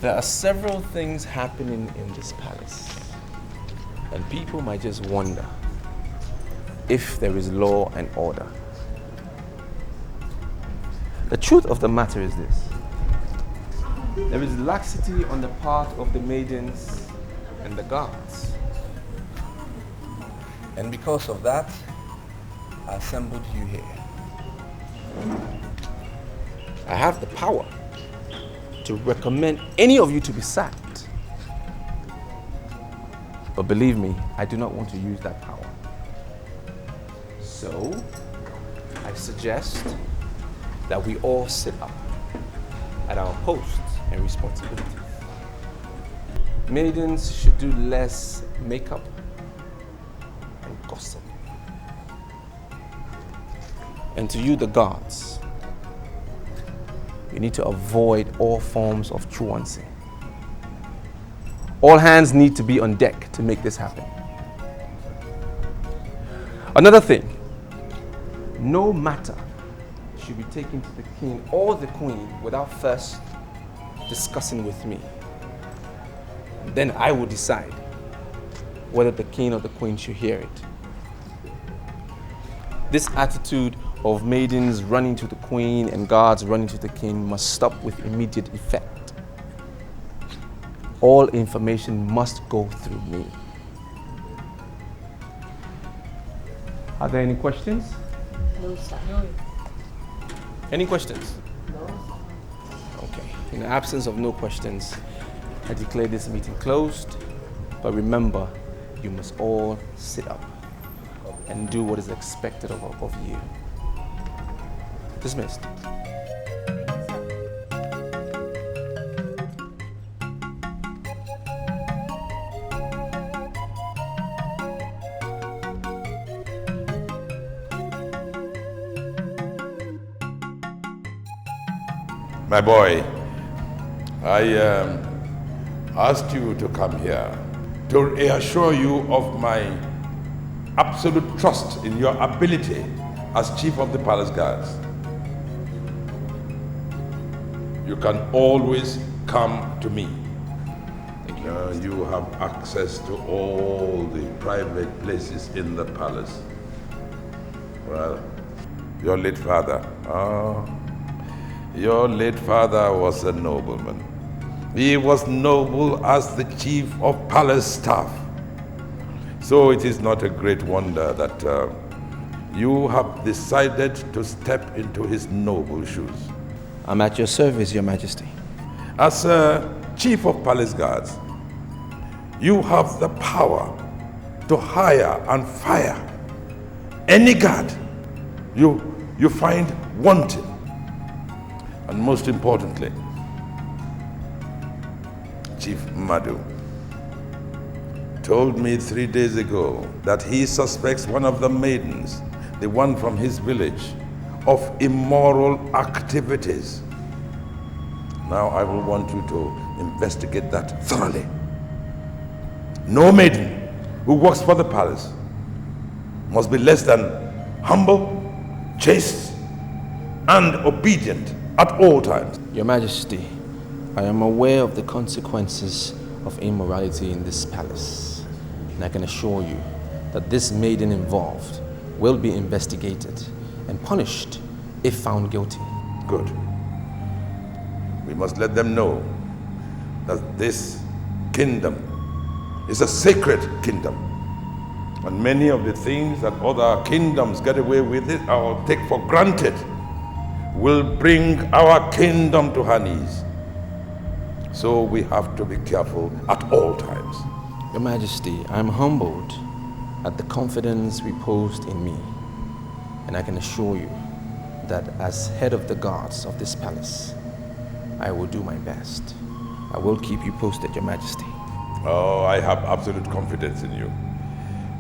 There are several things happening in this palace, and people might just wonder if there is law and order. The truth of the matter is this: there is laxity on the part of the maidens and the guards. And because of that, I assembled you here. I have the power to recommend any of you to be sacked. But believe me, I do not want to use that power. So, I suggest that we all sit up at our posts and responsibilities. Maidens should do less makeup and gossip. And to you, the guards, you need to avoid all forms of truancy. All hands need to be on deck to make this happen. Another thing, no matter should be taken to the king or the queen without first discussing with me. Then I will decide whether the king or the queen should hear it. This attitude of maidens running to the queen and guards running to the king must stop with immediate effect. All information must go through me. Are there any questions? No, sir. No. Any questions? No. Okay. In the absence of no questions, I declare this meeting closed. But remember, you must all sit up and do what is expected of you. Dismissed. My boy, I asked you to come here to reassure you of my absolute trust in your ability as chief of the palace guards. You can always come to me. Thank you. You have access to all the private places in the palace. Well, your late father, your late father was a nobleman. He was noble as the chief of palace staff. So it is not a great wonder that you have decided to step into his noble shoes. I'm at your service, Your Majesty. As chief of palace guards, you have the power to hire and fire any guard you find wanting. And most importantly, Chief Madu told me 3 days ago that he suspects one of the maidens, the one from his village, of immoral activities. Now I will want you to investigate that thoroughly. No maiden who works for the palace must be less than humble, chaste, and obedient at all times. Your Majesty, I am aware of the consequences of immorality in this palace, and I can assure you that this maiden involved will be investigated and punished if found guilty. Good. We must let them know that this kingdom is a sacred kingdom, and many of the things that other kingdoms get away with it or take for granted will bring our kingdom to her knees. So we have to be careful at all times. Your Majesty, I am humbled at the confidence reposed in me, and I can assure you that as head of the guards of this palace, I will do my best. I will keep you posted, Your Majesty. Oh, I have absolute confidence in you.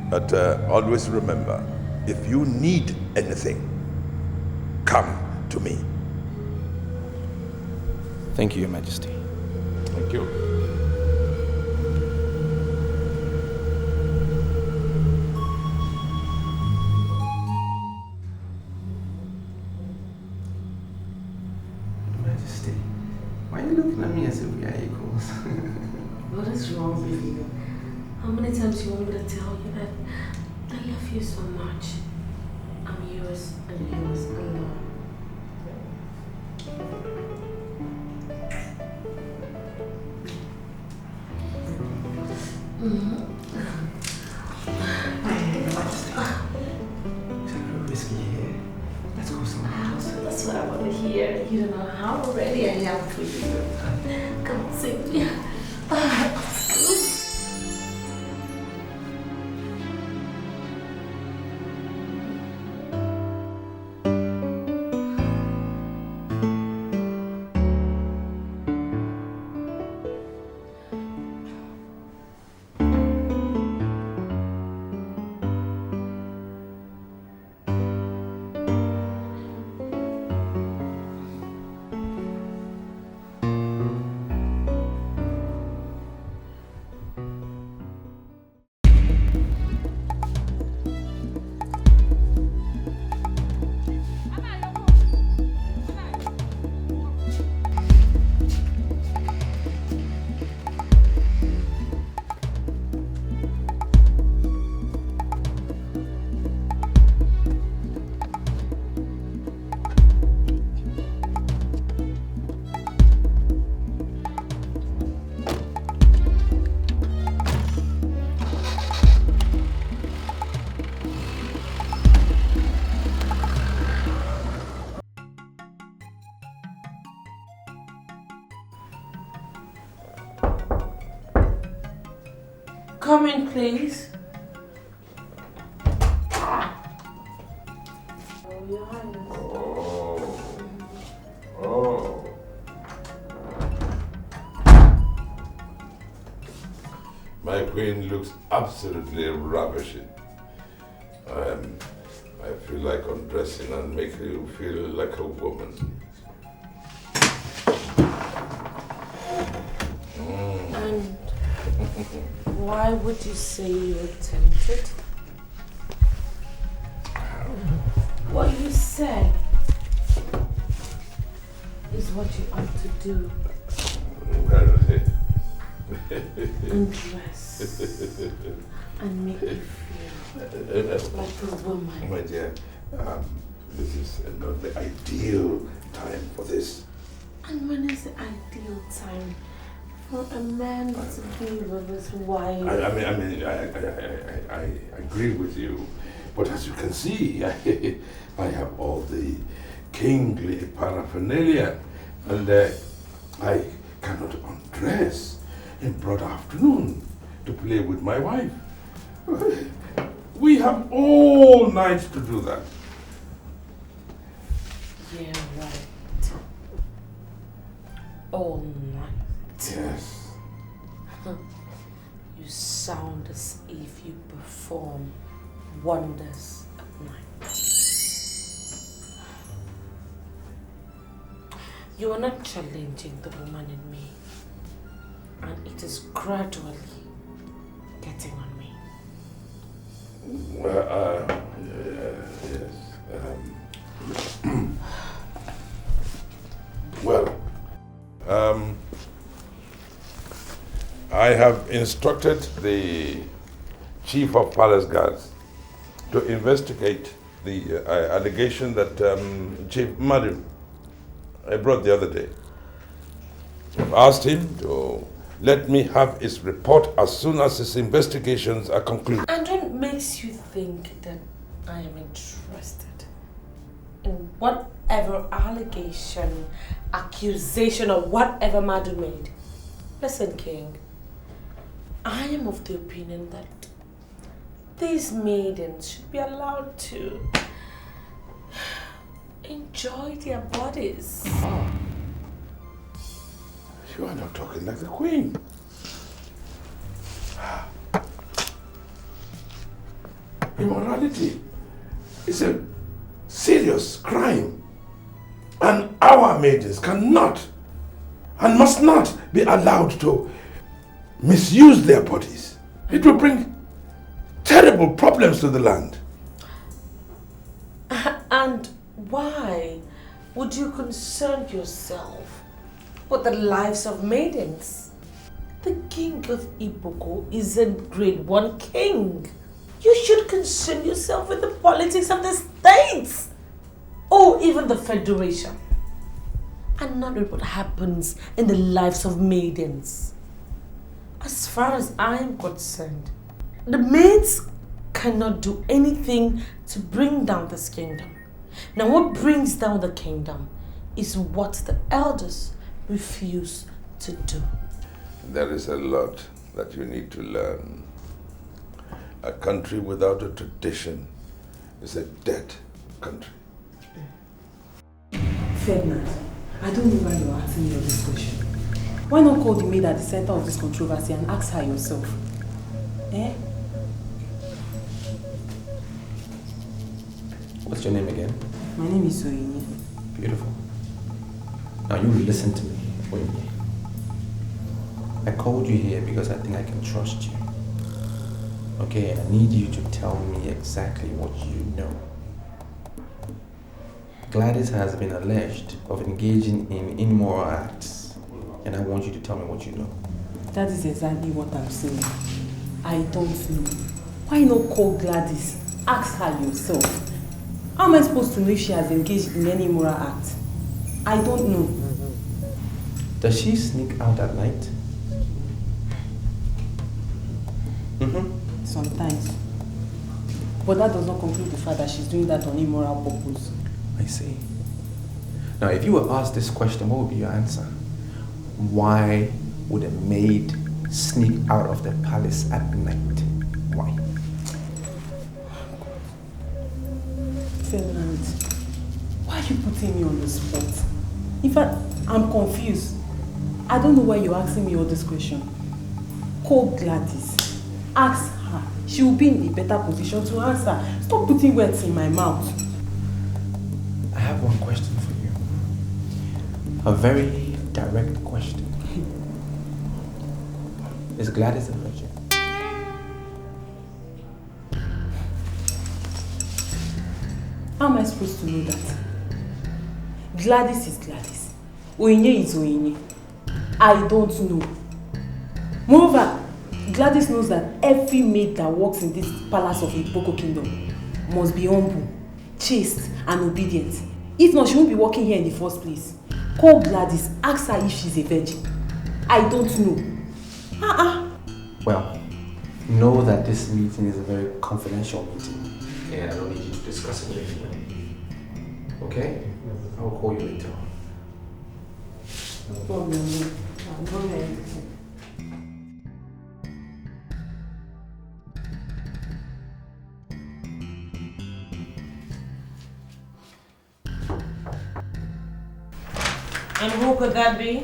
But always remember, if you need anything, come to me. Thank you, Your Majesty. Thank you. Your Majesty, Why are you looking at me as if we are equals? What is wrong with you? How many times do you want me to tell you that I love you so much? I'm yours and yours alone. Risky here. Let's go somewhere else. That's what I want to hear. You don't know how ready I am for you. Come on, sing me. Come in, please. Oh, Your Highness. Oh. My queen looks absolutely ravishing. I feel like undressing and make you feel like a woman. And why would you say you were tempted? What you said is what you ought to do. Undress and make you feel like a woman. My dear, this is not the ideal time for this. And when is the ideal time for a man to be with his wife? I agree with you, but as you can see, I have all the kingly paraphernalia, and I cannot undress in broad afternoon to play with my wife. We have all night to do that. Yeah, right. All night. Yes. You sound as if you perform wonders at night. You are not challenging the woman in me, and it is gradually getting on me. Yes. Well, I have instructed the Chief of Palace Guards to investigate the allegation that Chief Madu I brought the other day. I've asked him to let me have his report as soon as his investigations are concluded. And what makes you think that I am interested in whatever allegation, accusation, or whatever Madu made? Listen, King, I am of the opinion that these maidens should be allowed to enjoy their bodies. You are not talking like the Queen. Immorality is a serious crime, and our maidens cannot and must not be allowed to misuse their bodies. It will bring terrible problems to the land. And why would you concern yourself but the lives of maidens. The king of Etiko is a grade 1 king. You should concern yourself with the politics of the states, or even the federation, and not with what happens in the lives of maidens. As far as I am concerned, the maids cannot do anything to bring down this kingdom. Now what brings down the kingdom is what the elders refuse to do. There is a lot that you need to learn. A country without a tradition is a dead country. Ferdinand, I don't know why you're asking me all this question. Why not call the maid at the center of this controversy and ask her yourself? Eh? What's your name again? My name is Onny. Beautiful. Now you listen to me, Onny. I called you here because I think I can trust you. Okay, and I need you to tell me exactly what you know. Gladys has been alleged of engaging in immoral acts, and I want you to tell me what you know. That is exactly what I'm saying. I don't know. Why not call Gladys? Ask her yourself. How am I supposed to know if she has engaged in any immoral act? I don't know. Does she sneak out at night? Sometimes. But that does not conclude the fact that she's doing that on immoral purpose. I see. Now, if you were asked this question, what would be your answer? Why would a maid sneak out of the palace at night? Why? Ferdinand, why are you putting me on the spot? In fact, I'm confused. I don't know why you're asking me all this question. Call Gladys. Ask her. She will be in a better position to answer. Stop putting words in my mouth. I have one question for you. A very direct question. Is Gladys a virgin? How am I supposed to know that? Gladys is Gladys. Onye is Onye. I don't know. Moreover, Gladys knows that every maid that works in this palace of Etiko kingdom must be humble, chaste, and obedient. If not, she won't be working here in the first place. Call Gladys, ask her if she's a virgin. I don't know. Well, know that this meeting is a very confidential meeting, and I don't need you to discuss it with anyone. Okay? I'll call you later. No problem. Go ahead. And who could that be?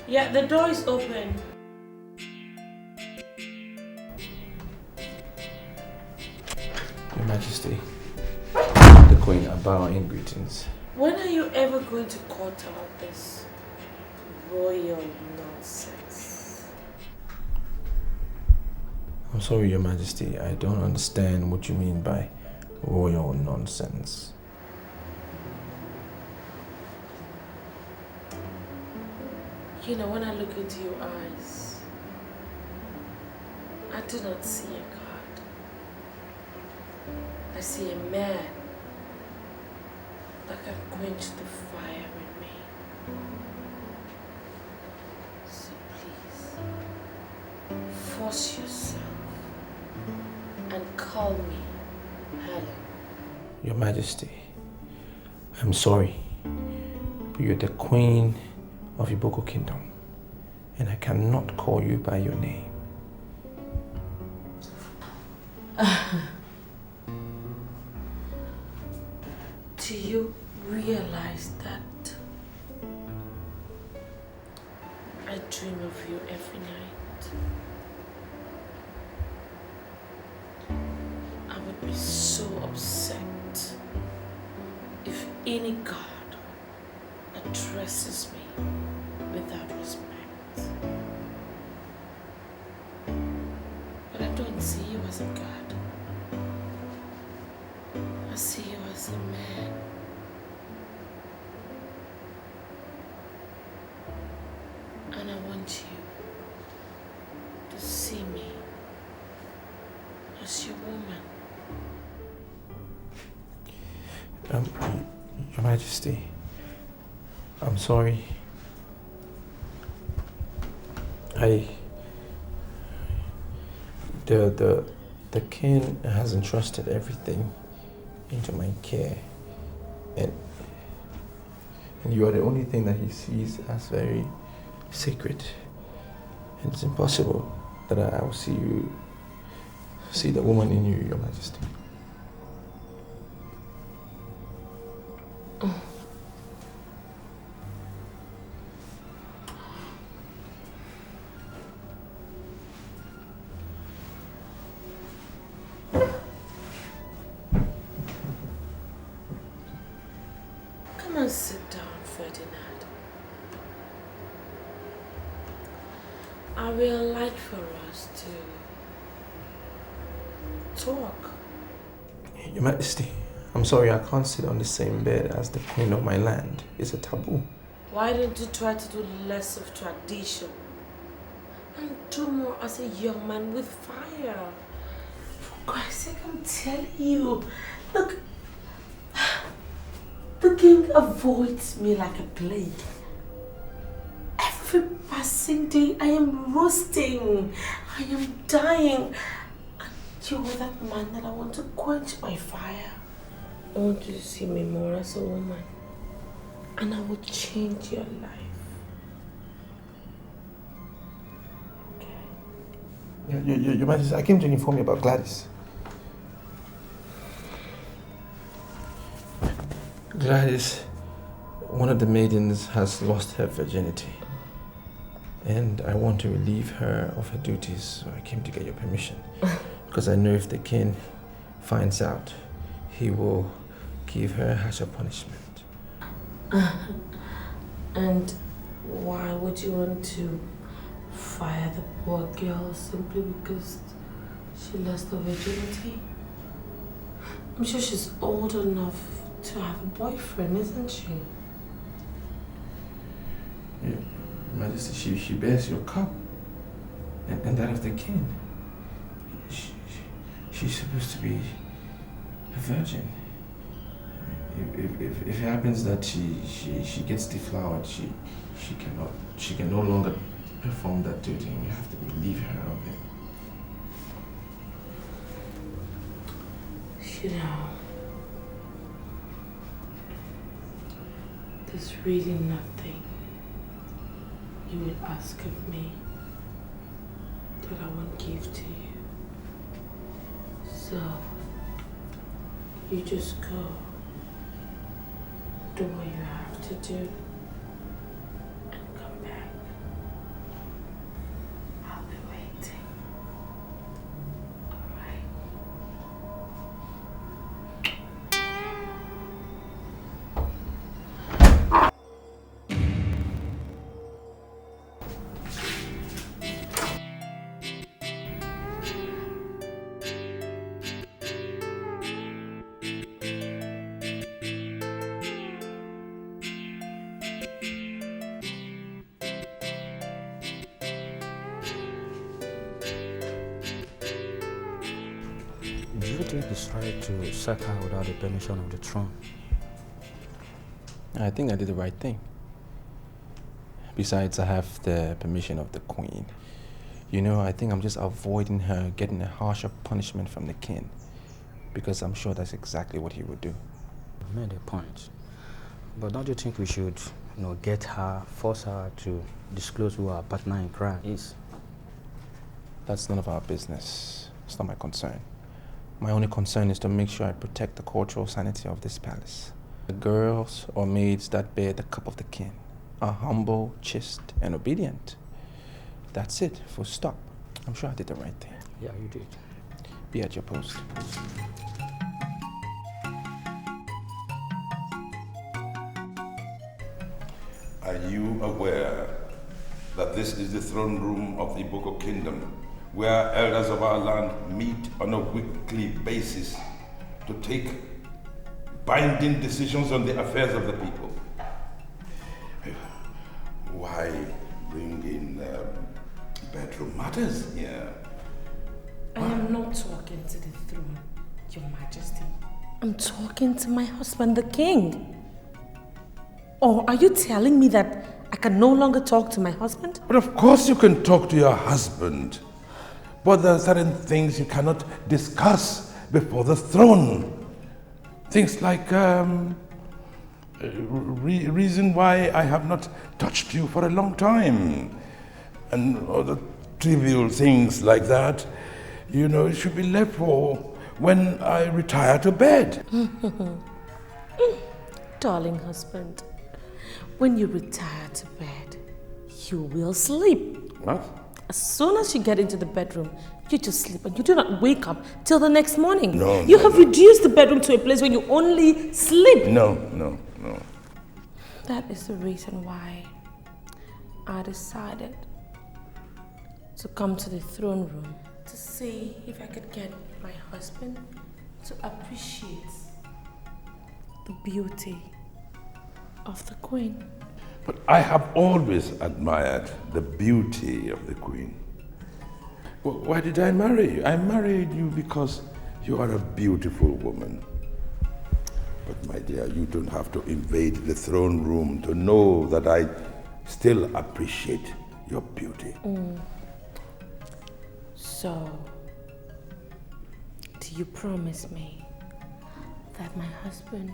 Yeah, the door is open. Your Majesty, the Queen, I bow in greetings. When are you ever going to cut out this royal nonsense? I'm sorry, Your Majesty, I don't understand what you mean by royal nonsense. You know, when I look into your eyes, I do not see a God. I see a man that can quench the fire in me. So please, force yourself and call me Helen. Your Majesty, I'm sorry, but you're the Queen of Etiko Kingdom, and I cannot call you by your name. Do you realize that I dream of you every night? I would be so upset if any God addresses me without respect. see you as a god. I see you as a man. And I want you to see me as your woman. Your Majesty, I'm sorry. The king has entrusted everything into my care, and you are the only thing that he sees as very sacred. And it's impossible that I will see the woman in you, Your Majesty. Come and sit down, Ferdinand. I will like for us to talk. Your Majesty, I'm sorry I can't sit on the same bed as the queen of my land. It's a taboo. Why don't you try to do less of tradition and do more as a young man with fire? For Christ's sake, I'm telling you. Look, the king avoids me like a plague. Every passing day, I am roasting. I am dying. And you are that man that I want to quench my fire. I want you to see me more as a woman. And I will change your life. Okay? Your Majesty, I came to inform you about Gladys. Gladys, one of the maidens, has lost her virginity. And I want to relieve her of her duties, so I came to get your permission. Because I know if the king finds out, he will give her a harsher punishment. And why would you want to fire the poor girl simply because she lost her virginity? I'm sure she's old enough to have a boyfriend, isn't she? Your Majesty, she bears your cup and that of the king. She's supposed to be a virgin. If it happens that she gets deflowered, she can no longer perform that duty, and you have to relieve her of it. You know, there's really nothing you would ask of me that I won't give to you. So, you just go. Do what you have to do and come back. I'll be waiting. Alright? Do you think it's right to sack her without the permission of the throne? I think I did the right thing. Besides, I have the permission of the queen. You know, I think I'm just avoiding her getting a harsher punishment from the king, because I'm sure that's exactly what he would do. You made a point. But don't you think we should, get her, force her to disclose who our partner in crime is? That's none of our business. It's not my concern. My only concern is to make sure I protect the cultural sanity of this palace. The girls or maids that bear the cup of the king are humble, chaste, and obedient. That's it, full stop. I'm sure I did the right thing. Yeah, you did. Be at your post. Are you aware that this is the throne room of the Etiko kingdom, where elders of our land meet on a weekly basis to take binding decisions on the affairs of the people. Why bring in bedroom matters here? I am not talking to the throne, Your Majesty. I'm talking to my husband, the king. Or are you telling me that I can no longer talk to my husband? But of course you can talk to your husband. But there are certain things you cannot discuss before the throne. Things like reason why I have not touched you for a long time. And other trivial things like that. You know, it should be left for when I retire to bed. Darling husband, when you retire to bed, you will sleep. What? As soon as you get into the bedroom, you just sleep and you do not wake up till the next morning. No, you no, have reduced the bedroom to a place where you only sleep. No. That is the reason why I decided to come to the throne room to see if I could get my husband to appreciate the beauty of the queen. But I have always admired the beauty of the queen. Why did I marry you? I married you because you are a beautiful woman. But my dear, you don't have to invade the throne room to know that I still appreciate your beauty. So, do you promise me that my husband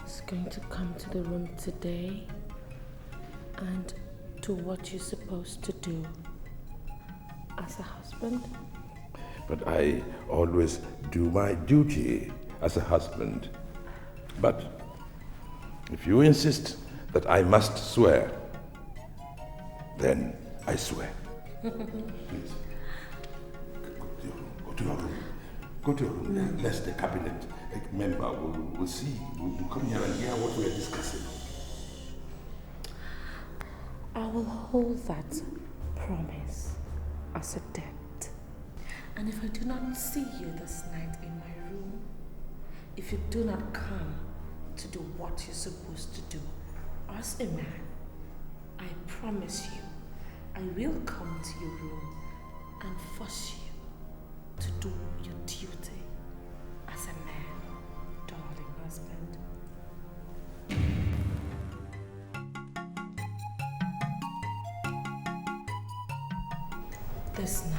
is going to come to the room today and do what you're supposed to do as a husband? But I always do my duty as a husband. But if you insist that I must swear, then I swear. Please. Go to your room. Go to your room. Lest the cabinet member will see. Will come here and hear what we are discussing. I will hold that promise as a debt. And if I do not see you this night in my room, if you do not come to do what you're supposed to do as a man, I promise you, I will come to your room and force you to do your duty as a man, darling husband. This night.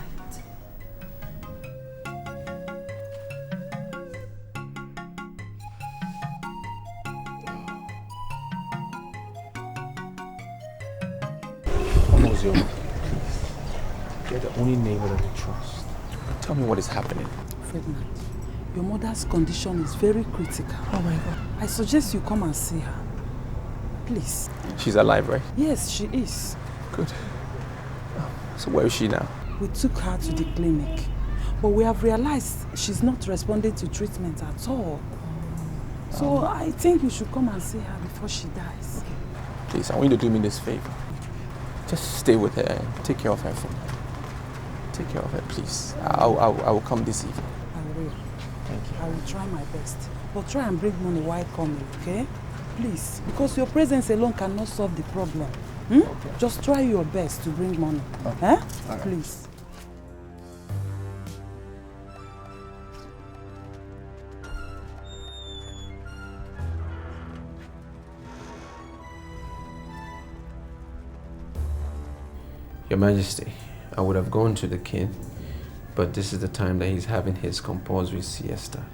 You're the only neighbor that I trust. Tell me what is happening. Ferdinand, your mother's condition is very critical. Oh my God. I suggest you come and see her. Please. She's alive, right? Yes, she is. Good. So where is she now? We took her to the clinic, but we have realized she's not responding to treatment at all. So I think you should come and see her before she dies. Please, I want you to do me this favor. Just stay with her and take care of her for me. Take care of her, please. I will come this evening. I will. Thank you. I will try my best. But try and bring money while coming, okay? Please, because your presence alone cannot solve the problem. Okay. Just try your best to bring money. Okay. Eh? Right. Please. Your Majesty, I would have gone to the king, but this is the time that he's having his compulsory siesta,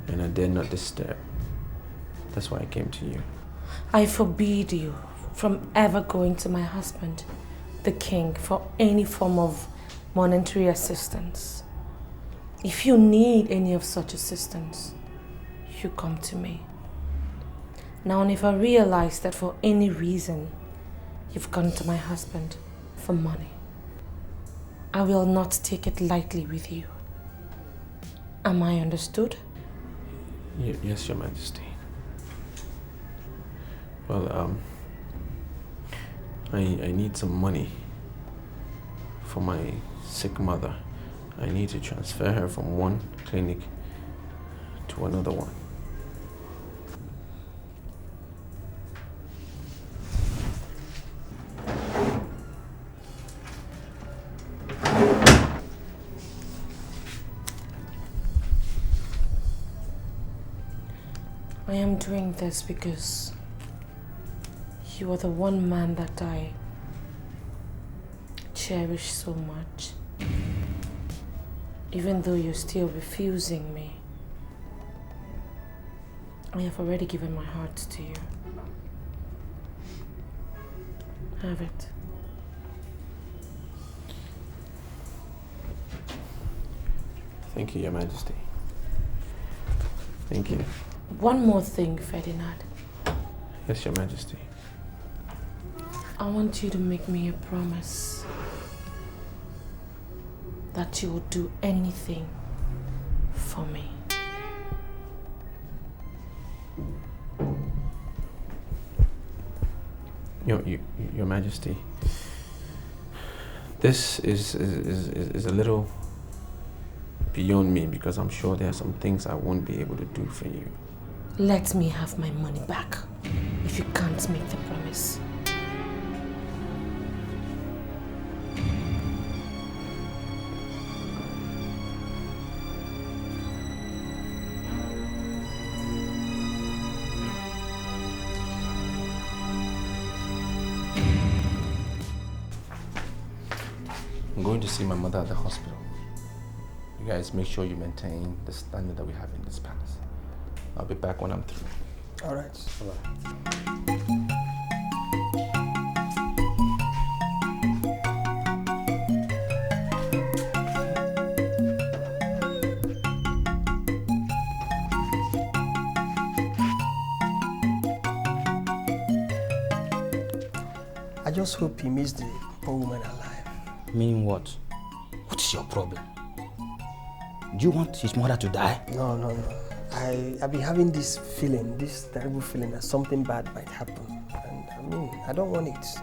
and I dare not disturb. That's why I came to you. I forbid you from ever going to my husband, the king, for any form of monetary assistance. If you need any of such assistance, you come to me. Now, if I realize that for any reason you've gone to my husband for money, I will not take it lightly with you. Am I understood? Yes, Your Majesty. Well, I need some money for my sick mother. I need to transfer her from one clinic to another one. I am doing this because you are the one man that I cherish so much. Even though you're still refusing me, I have already given my heart to you. Have it. Thank you, Your Majesty. Thank you. One more thing, Ferdinand. Yes, Your Majesty. I want you to make me a promise that you will do anything for me. Your Majesty, this is a little beyond me because I'm sure there are some things I won't be able to do for you. Let me have my money back if you can't make the promise. I'm going to see my mother at the hospital. You guys make sure you maintain the standard that we have in this palace. I'll be back when I'm through. All right. All right. I just hope he meets the poor woman alive. Meaning what? What is your problem? Do you want his mother to die? No. I've been having this feeling, this terrible feeling that something bad might happen. And I mean, I don't want it.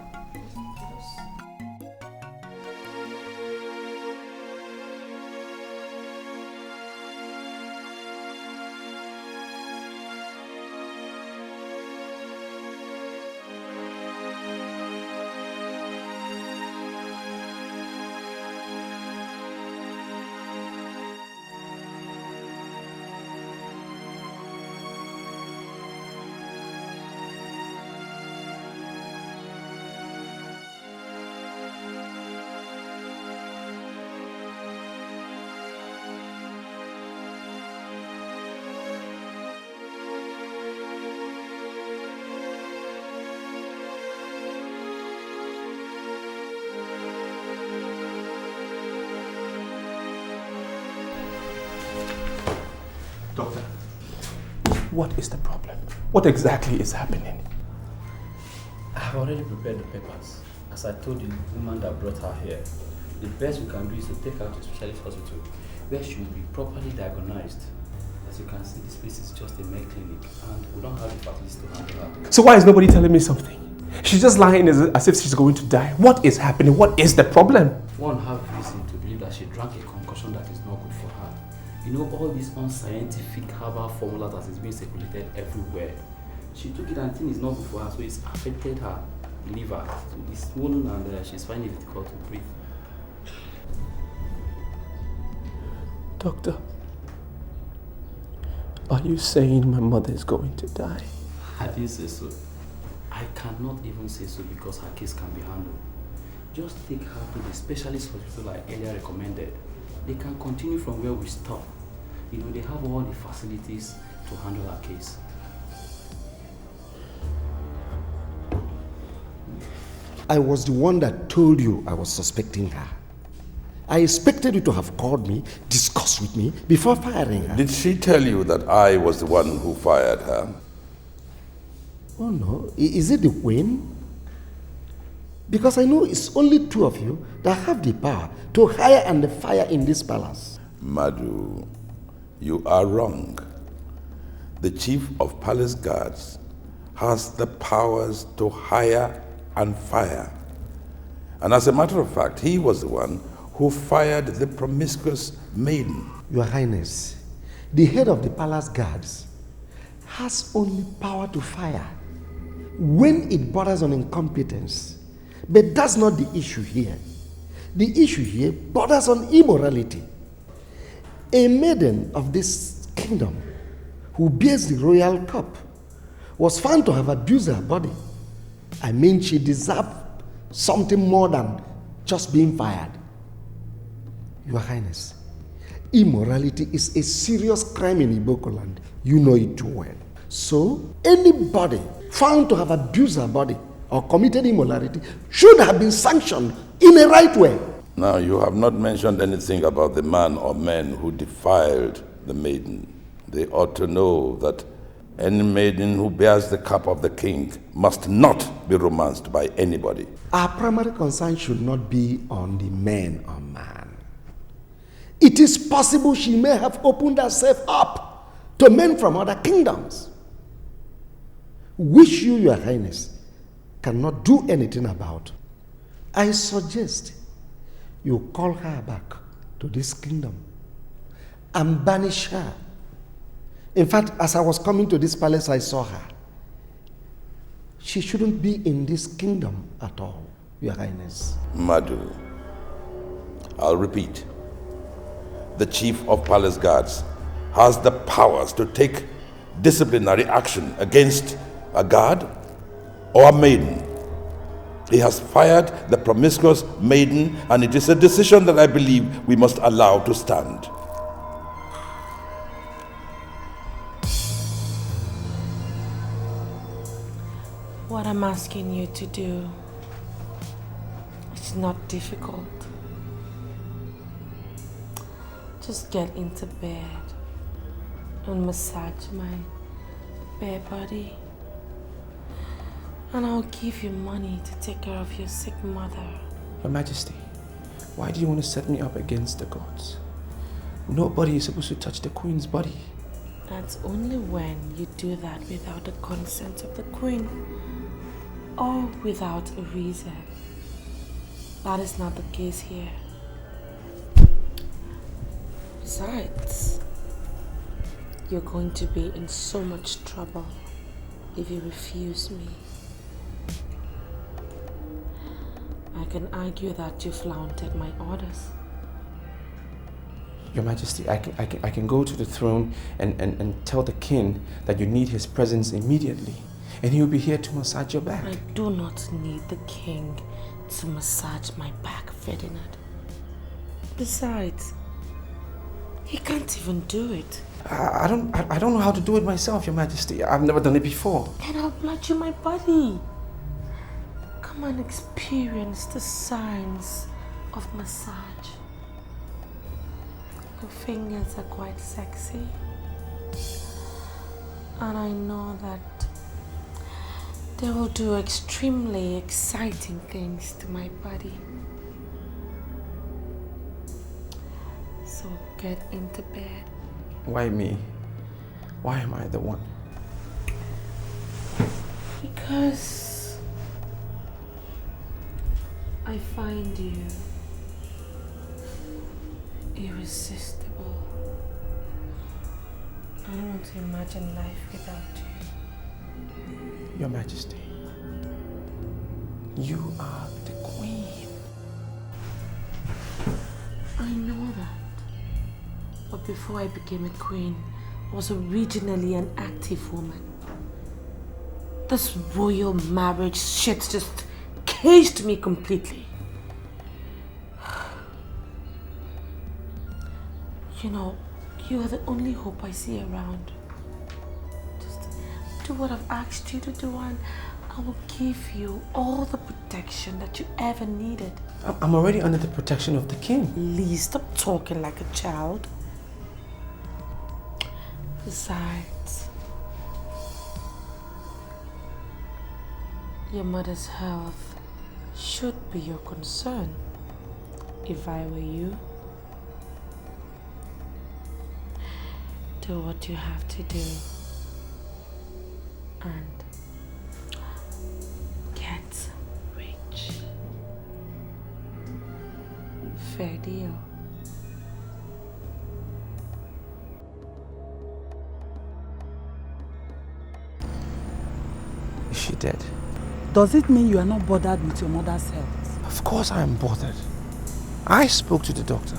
Doctor, what is the problem? What exactly is happening? I have already prepared the papers. As I told you, the woman that brought her here, the best we can do is to take her to a specialist hospital where she will be properly diagnosed. As you can see, this place is just a med clinic and we don't have the facilities to handle her. So why is nobody telling me something? She's just lying as if she's going to die. What is happening? What is the problem? One have reason to believe that she drank a concoction that is not good for her. You know, all these unscientific herbal formulas that is being circulated everywhere. She took it and I think it's not good for her, so it's affected her liver. So it's swollen and she's finding it difficult to breathe. Doctor, are you saying my mother is going to die? I didn't say so. I cannot even say so because her case can be handled. Just take her to the specialist hospital I earlier recommended. They can continue from where we stop. You know, they have all the facilities to handle her case. I was the one that told you I was suspecting her. I expected you to have called me, discussed with me before firing her. Did she tell you that I was the one who fired her? Oh no, is it the Queen? Because I know it's only two of you that have the power to hire and fire in this palace. Madhu, you are wrong. The chief of palace guards has the powers to hire and fire. And as a matter of fact, he was the one who fired the promiscuous maiden. Your Highness, the head of the palace guards has only power to fire when it borders on incompetence. But that's not the issue here. The issue here borders on immorality. A maiden of this kingdom who bears the royal cup was found to have abused her body. I mean, she deserved something more than just being fired. Your Highness, immorality is a serious crime in Iboko land. You know it too well. So, anybody found to have abused her body or committed immorality should have been sanctioned in a right way. Now, you have not mentioned anything about the man or men who defiled the maiden. They ought to know that any maiden who bears the cup of the king must not be romanced by anybody. Our primary concern should not be on the man or man. It is possible she may have opened herself up to men from other kingdoms, which you, Your Highness, cannot do anything about. I suggest you call her back to this kingdom and banish her. In fact, as I was coming to this palace, I saw her. She shouldn't be in this kingdom at all, Your Highness. Madhu, I'll repeat. The chief of palace guards has the powers to take disciplinary action against a guard or a maiden. He has fired the promiscuous maiden, and it is a decision that I believe we must allow to stand. What I'm asking you to do is not difficult. Just get into bed and massage my bare body. And I'll give you money to take care of your sick mother. Your Majesty, why do you want to set me up against the gods? Nobody is supposed to touch the queen's body. That's only when you do that without the consent of the queen or without a reason. That is not the case here. Besides, you're going to be in so much trouble if you refuse me. I can argue that you flaunted my orders. Your Majesty, I can go to the throne and tell the king that you need his presence immediately, and he'll be here to massage your back. I do not need the king to massage my back, Ferdinand. Besides, he can't even do it. I don't know how to do it myself, Your Majesty. I've never done it before. Then I'll blood you my body. Come and experience the signs of massage. Your fingers are quite sexy. And I know that they will do extremely exciting things to my body. So get into bed. Why me? Why am I the one? Because I find you irresistible. I don't want to imagine life without you. Your Majesty, you are the queen. I know that. But before I became a queen, I was originally an active woman. This royal marriage shit just caged me completely. You know, you are the only hope I see around. Just do what I've asked you to do and I will give you all the protection that you ever needed. I'm already under the protection of the king. Please stop talking like a child. Besides, your mother's health should be your concern. If I were you, do what you have to do and get rich. fair deal. Is she dead? Does it mean you are not bothered with your mother's health? Of course I am bothered. I spoke to the doctor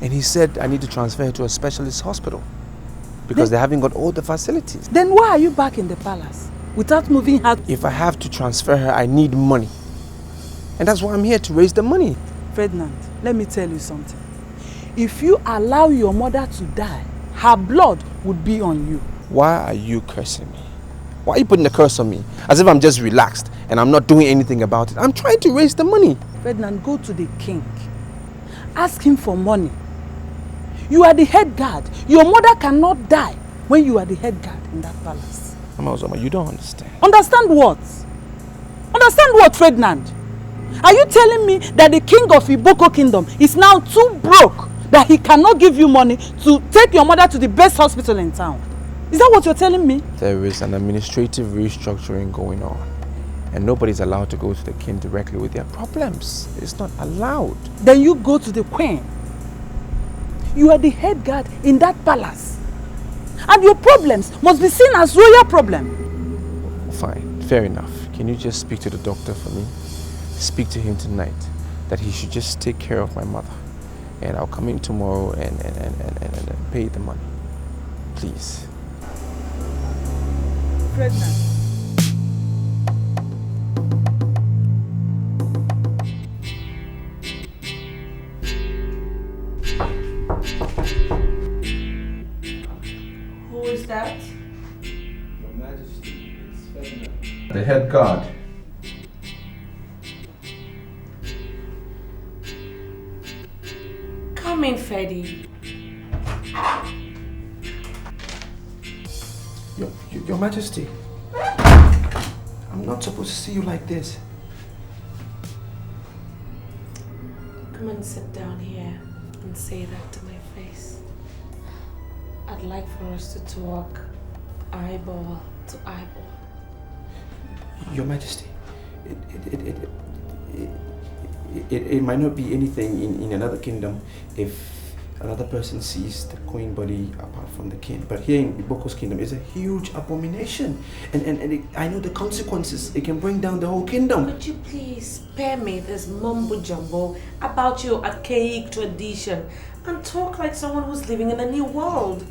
and he said I need to transfer her to a specialist hospital because they haven't got all the facilities. Then why are you back in the palace without moving her? If I have to transfer her, I need money. And that's why I'm here, to raise the money. Ferdinand, let me tell you something. If you allow your mother to die, her blood would be on you. Why are you cursing me? Why are you putting a curse on me? As if I'm just relaxed and I'm not doing anything about it. I'm trying to raise the money. Ferdinand, go to the king. Ask him for money. You are the head guard. Your mother cannot die when you are the head guard in that palace. Mama Ozoma, you don't understand. Understand what? Understand what, Ferdinand? Are you telling me that the king of Iboko kingdom is now too broke that he cannot give you money to take your mother to the best hospital in town? Is that what you're telling me? There is an administrative restructuring going on. And nobody's allowed to go to the king directly with their problems. It's not allowed. Then you go to the queen. You are the head guard in that palace. And your problems must be seen as royal problem. Fine, fair enough. Can you just speak to the doctor for me? Speak to him tonight that he should just take care of my mother. And I'll come in tomorrow and pay the money. Please. Pregnant. Who is that? Your Majesty, it's Ferdinand, the head guard. Come in, Freddy. Your Majesty, I'm not supposed to see you like this. Come and sit down here and say that to my face. I'd like for us to talk eyeball to eyeball. Your Majesty, it might not be anything in another kingdom if another person sees the queen body apart from the king. But here in Iboko's kingdom, it's a huge abomination. And I know the consequences. It can bring down the whole kingdom. Could you please spare me this mumbo jumbo about your archaic tradition and talk like someone who's living in a new world?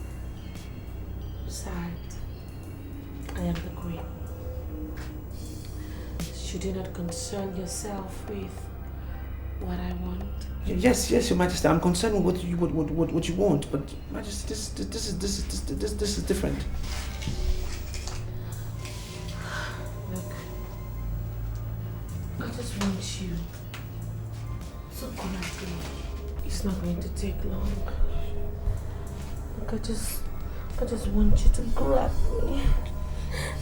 Besides, I am the queen. Should you not concern yourself with what I want? Yes, Your Majesty. I'm concerned with what you want, but Majesty, this is different. Look, I just want you to come at me. It's not going to take long. Look, I just want you to grab me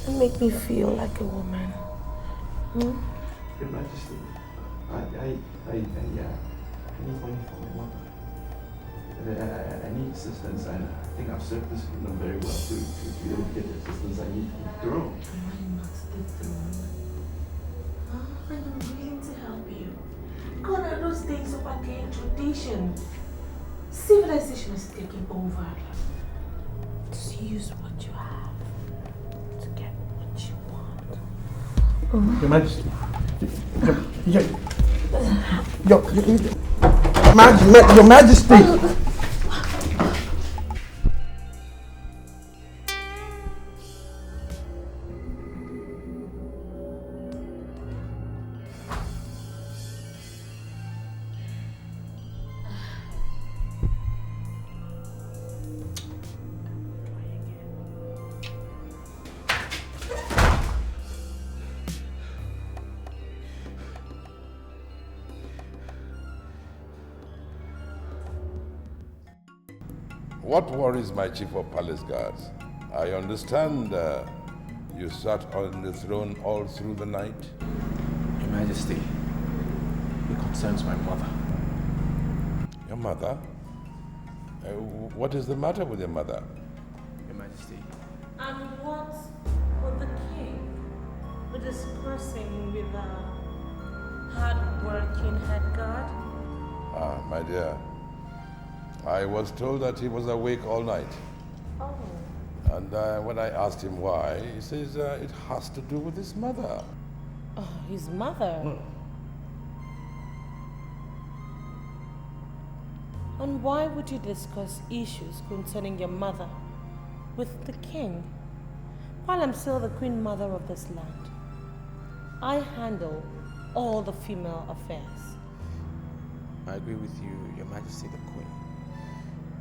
and make me feel like a woman. Hmm? Your Majesty, I need money for my mother. I need assistance, and I think I've served this kingdom very well to be able to get the assistance I need for the throne. I'm not the throne. I'm willing to help you. Gone are those days of archaic tradition. Civilization is taking over. Just use what you have to get what you want. Your Majesty. Your Majesty. What worries my chief of palace guards? I understand you sat on the throne all through the night. Your Majesty, it concerns my mother. Your mother? What is the matter with your mother? Your Majesty. And what would the king be discussing with a hard-working head guard? My dear, I was told that he was awake all night. Oh. And when I asked him why, he says it has to do with his mother. Oh, his mother? And why would you discuss issues concerning your mother with the king? While I'm still the queen mother of this land, I handle all the female affairs. I agree with you, Your Majesty the Queen.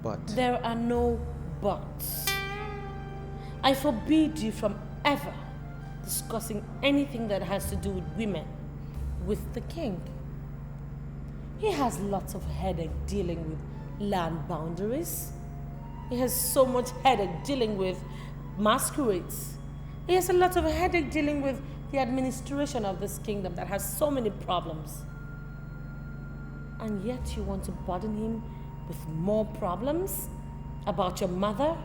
But there are no buts. I forbid you from ever discussing anything that has to do with women with the king. He has lots of headache dealing with land boundaries. He has so much headache dealing with masquerades. He has a lot of headache dealing with the administration of this kingdom that has so many problems. And yet you want to burden him with more problems about your mother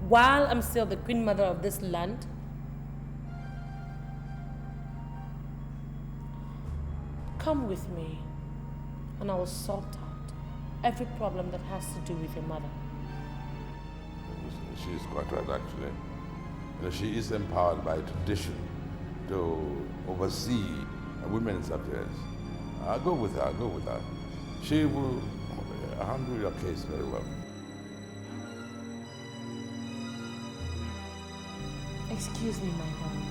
while I'm still the queen mother of this land? Come with me and I will sort out every problem that has to do with your mother. She is quite right, actually. She is empowered by tradition to oversee women's affairs. I'll go with her, She will handle your case very well. Excuse me, my lord.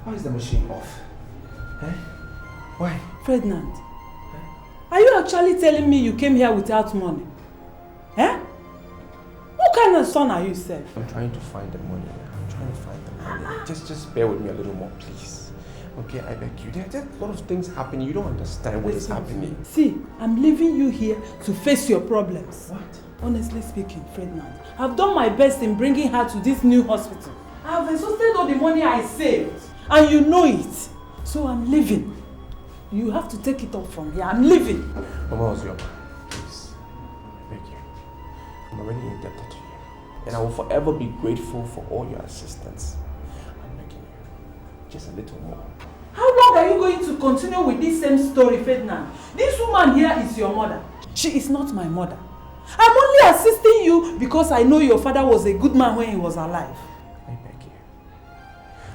Why is the machine off? Eh? Why? Ferdinand, are you actually telling me you came here without money? Eh? What kind of son are you, sir? I'm trying to find the money. Just bear with me a little more, please. Okay, I beg you. There's a lot of things happening. You don't understand what is happening. See, I'm leaving you here to face your problems. What? Honestly speaking, Ferdinand, I've done my best in bringing her to this new hospital. I've exhausted all the money I saved. And you know it. So I'm leaving. You have to take it up from here. I'm leaving. Mama Ozioma, please. I beg you. I'm already indebted to you. And I will forever be grateful for all your assistance. I'm begging you. Just a little more. How long are you going to continue with this same story, Ferdinand? This woman here is your mother. She is not my mother. I'm only assisting you because I know your father was a good man when he was alive.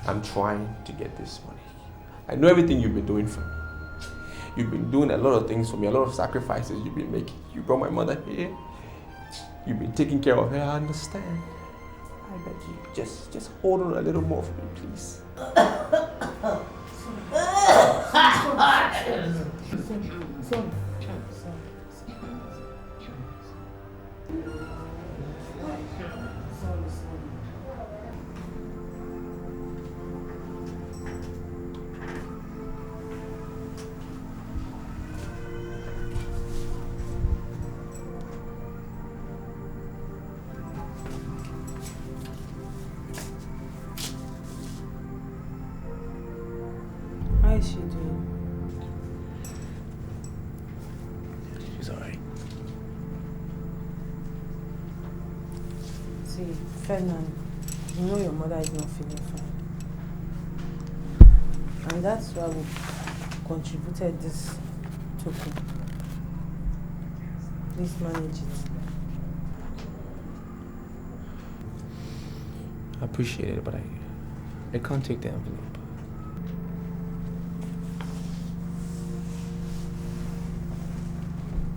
I'm trying to get this money. I know everything you've been doing for me. You've been doing a lot of things for me, a lot of sacrifices you've been making. You brought my mother here. You've been taking care of her, I understand. I beg you, just hold on a little more for me, please. Son. How is she doing? She's alright. See, Ferdinand, you know your mother is not feeling fine. And that's why we contributed this token. Please manage it. I appreciate it, but I can't take the envelope.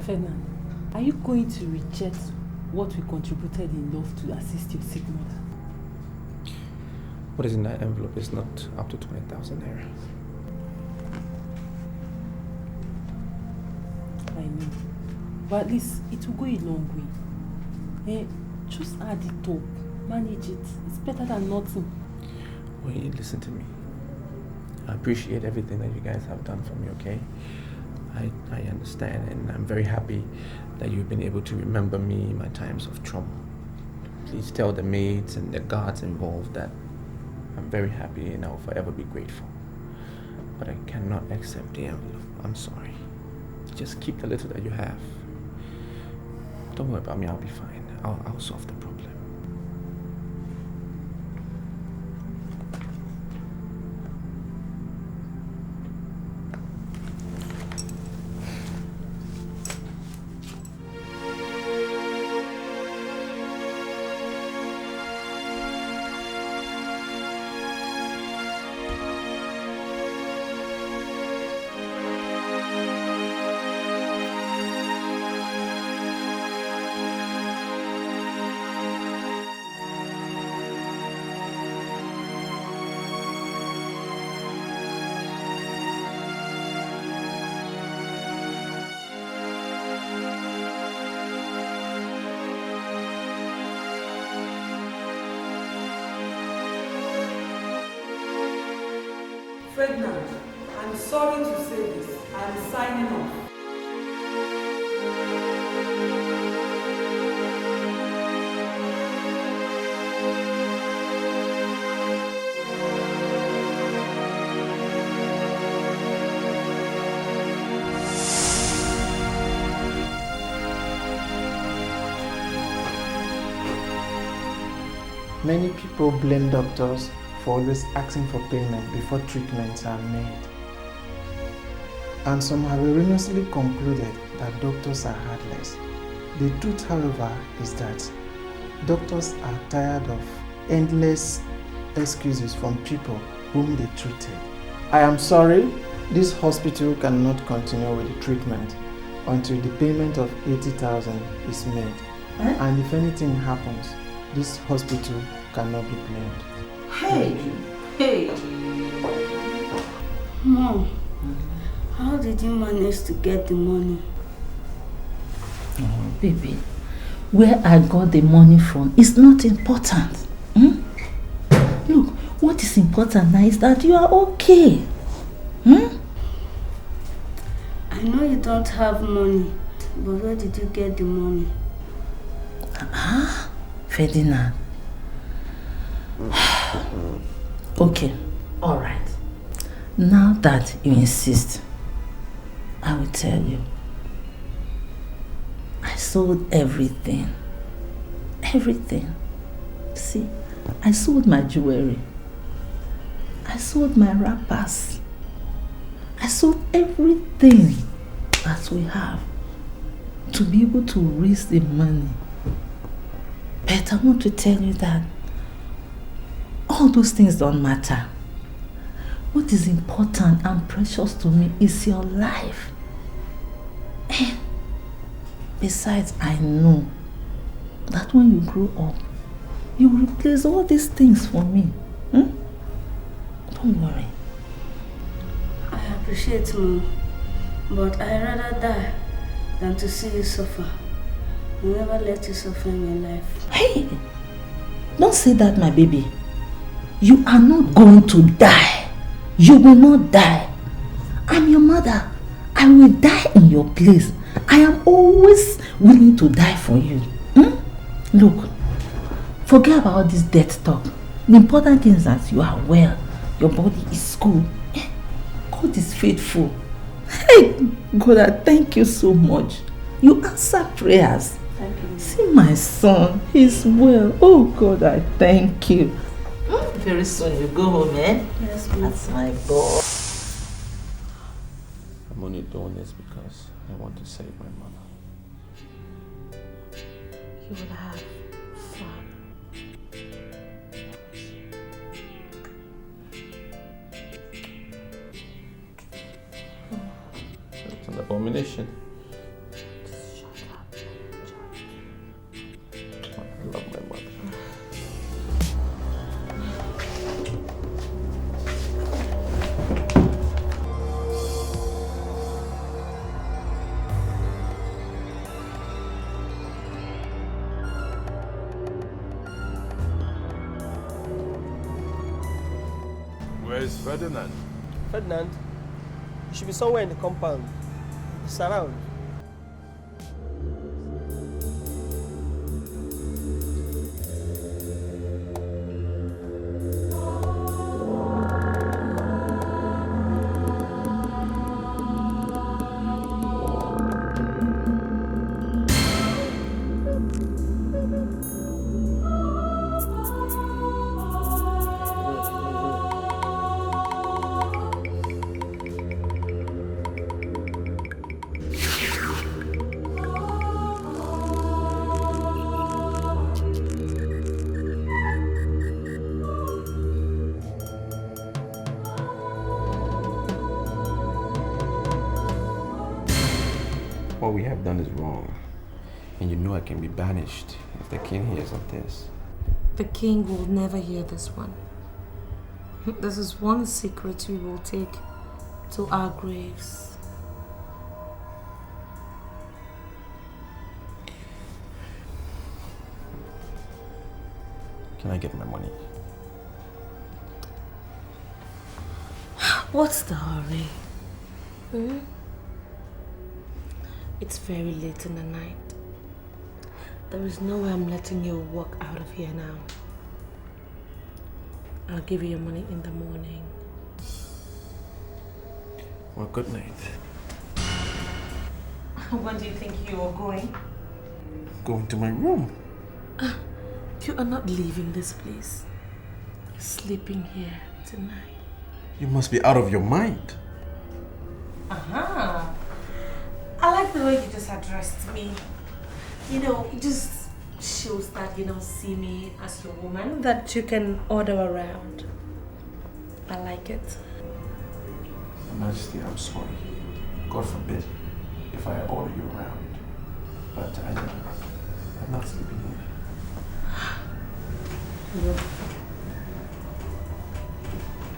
Ferdinand, are you going to reject what we contributed in love to assist your sick mother? What is in that envelope is not up to 20,000 naira. I but at least it will go a long way. Just add it up, manage it. It's better than nothing. Wait, listen to me. I appreciate everything that you guys have done for me, okay? I understand, and I'm very happy that you've been able to remember me in my times of trouble. Please tell the maids and the guards involved that I'm very happy and I'll forever be grateful. But I cannot accept the envelope. I'm sorry. Just keep the little that you have. Don't worry about me, I'll be fine. I'll solve the problem. Pregnant. I'm sorry to say this. I'm signing off. Many people blame doctors for always asking for payment before treatments are made. And some have erroneously concluded that doctors are heartless. The truth, however, is that doctors are tired of endless excuses from people whom they treated. I am sorry, this hospital cannot continue with the treatment until the payment of 80,000 is made. And if anything happens, this hospital cannot be blamed. Hey! Mom, how did you manage to get the money? Oh, baby, where I got the money from is not important. Look, what is important now is that you are okay. I know you don't have money, but where did you get the money? Ferdinand. Okay, all right. Now that you insist, I will tell you. I sold everything. Everything. See, I sold my jewelry. I sold my wrappers. I sold everything that we have to be able to raise the money. But I want to tell you that all those things don't matter. What is important and precious to me is your life. And besides, I know that when you grow up, you will replace all these things for me. Don't worry. I appreciate you, but I'd rather die than to see you suffer. I'll never let you suffer in my life. Hey! Don't say that, my baby. You are not going to die. You will not die. I'm your mother. I will die in your place. I am always willing to die for you. Look, forget about all this death talk. The important thing is that you are well. Your body is good. God is faithful. Hey, God, I thank you so much. You answer prayers. Thank you. See my son, he's well. Oh God, I thank you. Very soon you go home, eh? Yes, ma'am. That's my boy. I'm only doing this because I want to save my mother. You will have fun. It's an abomination. Shut up. I love my mother. is Ferdinand? Ferdinand, you should be somewhere in the compound. It's around. What we have done is wrong. And you know I can be banished if the king hears of this. The king will never hear this one. This is one secret we will take to our graves. Can I get my money? What's the hurry? It's very late in the night. There is no way I'm letting you walk out of here now. I'll give you your money in the morning. Well, good night. When do you think you are going? Going to my room. You are not leaving this place. Sleeping here tonight. You must be out of your mind. I like the way you just addressed me. You know, it just shows that you don't see me as your woman that you can order around. I like it. Your Majesty, I'm sorry. God forbid if I order you around. But I'm not sleeping here. Look,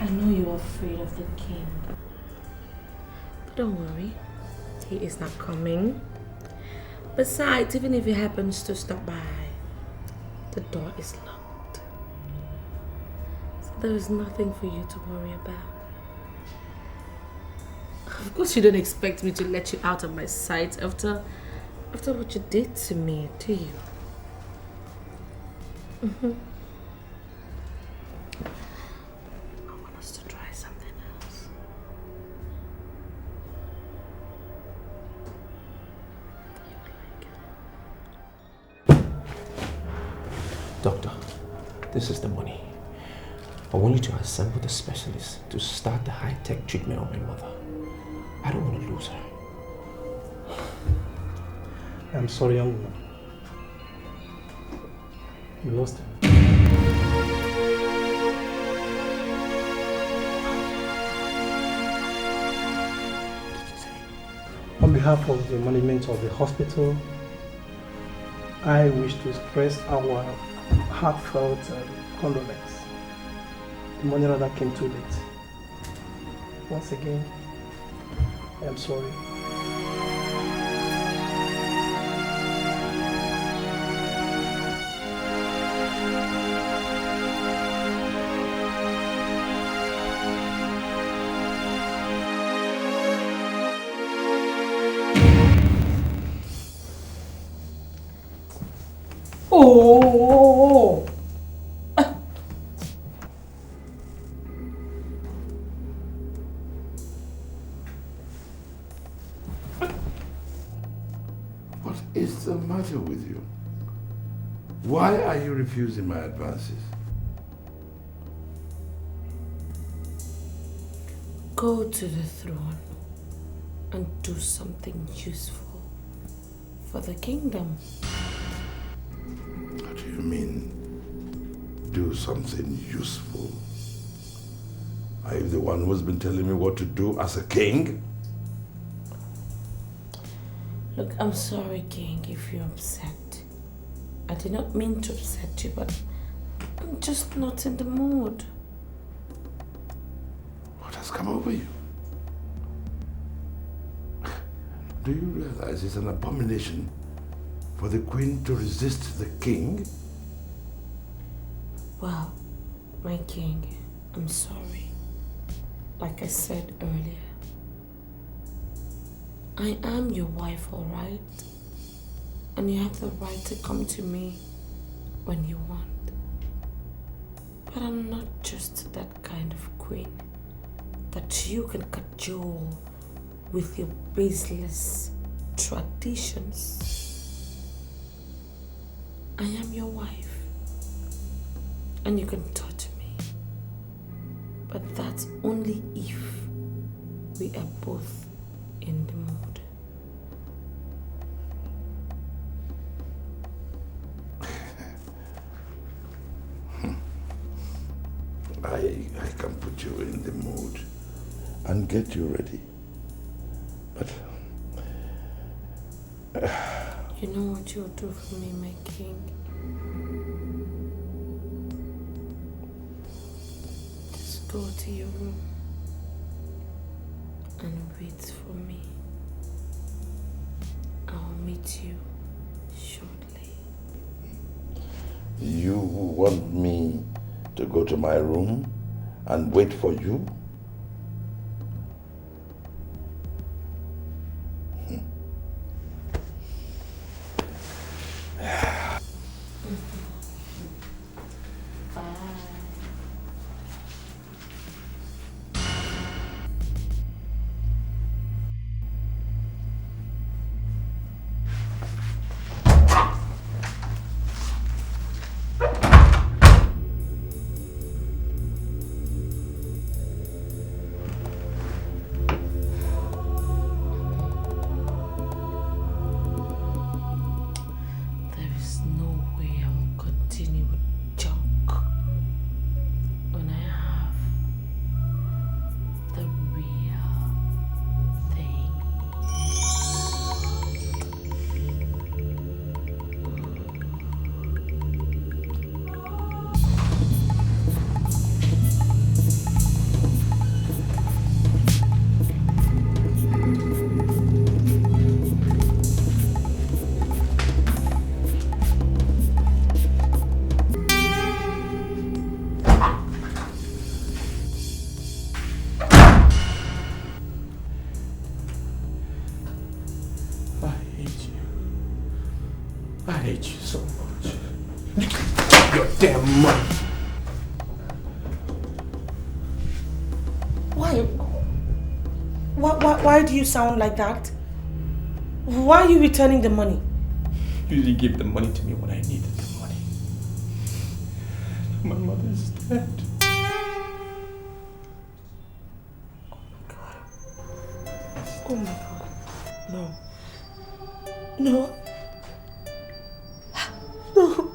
I know you're afraid of the king. But don't worry. He is not coming. Besides, even if he happens to stop by, the door is locked. So there is nothing for you to worry about. Of course you don't expect me to let you out of my sight after what you did to me, do you? I want us to try something else. Doctor, this is the money. I want you to assemble the specialists to start the high-tech treatment on my mother. I don't want to lose her. I'm sorry, young woman. You lost him. On behalf of the management of the hospital, I wish to express our heartfelt condolence. The money rather came too late. Once again, I am sorry. Oh! What is the matter with you? Why are you refusing my advances? Go to the throne and do something useful for the kingdom. What do you mean, do something useful? Are you the one who's been telling me what to do as a king? Look, I'm sorry, King, if you're upset. I did not mean to upset you, but I'm just not in the mood. What has come over you? Do you realize it's an abomination for the queen to resist the king? Well, my king, I'm sorry. like I said earlier, I am your wife, alright? And you have the right to come to me when you want. But I'm not just that kind of queen that you can cajole with your baseless traditions. I am your wife, and you can touch me. But that's only if we are both in the mood. I can put you in the mood and get you ready. But you know what you'll do for me, my king? Just go to your room and wait for me. I'll meet you shortly. you want me to go to my room and wait for you? Why do you sound like that? Why are you returning the money? You didn't give the money to me when I needed the money. My mother is dead. Oh my God. No. No. No.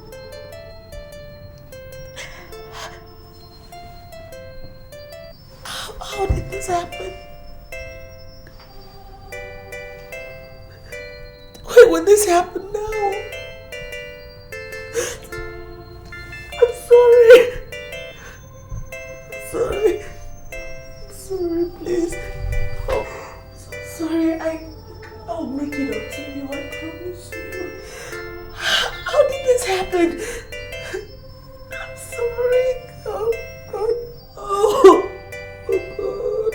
How did this happen? Why would this happen now? I'm sorry. I'm sorry. I'm sorry, please. Oh, I'm so sorry. I'll make it up to you, I promise you. How did this happen? I'm sorry. Oh, God. Oh, God.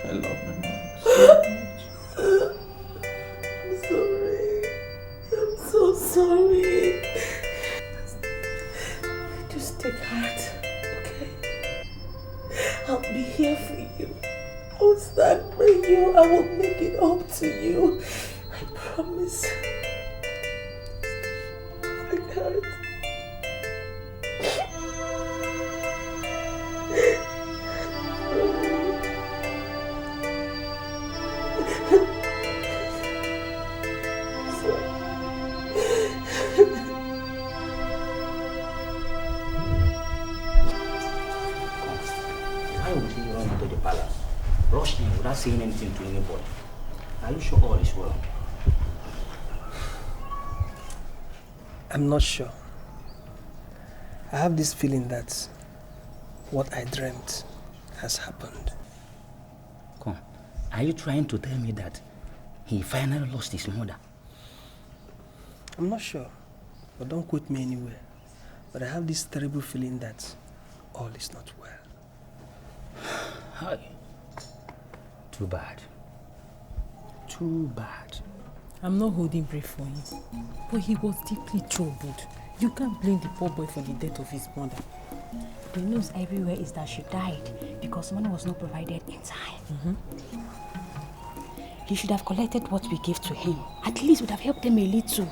I love my mother so much. I'm sorry. I'm so sorry. Just take heart, okay? I'll be here for you. I'll stand by you. I will make it up to you. I promise. Take heart. Without saying anything to anybody. Are you sure all is well? I'm not sure. I have this feeling that what I dreamt has happened. Come, are you trying to tell me that he finally lost his mother? I'm not sure. But don't quote me anywhere. But I have this terrible feeling that all is not well. Hi. Too bad. Too bad. I'm not holding breath for him, but he was deeply troubled. You can't blame the poor boy for the death of his mother. The news everywhere is that she died because money was not provided in time. He should have collected what we gave to him. At least would have helped him a little.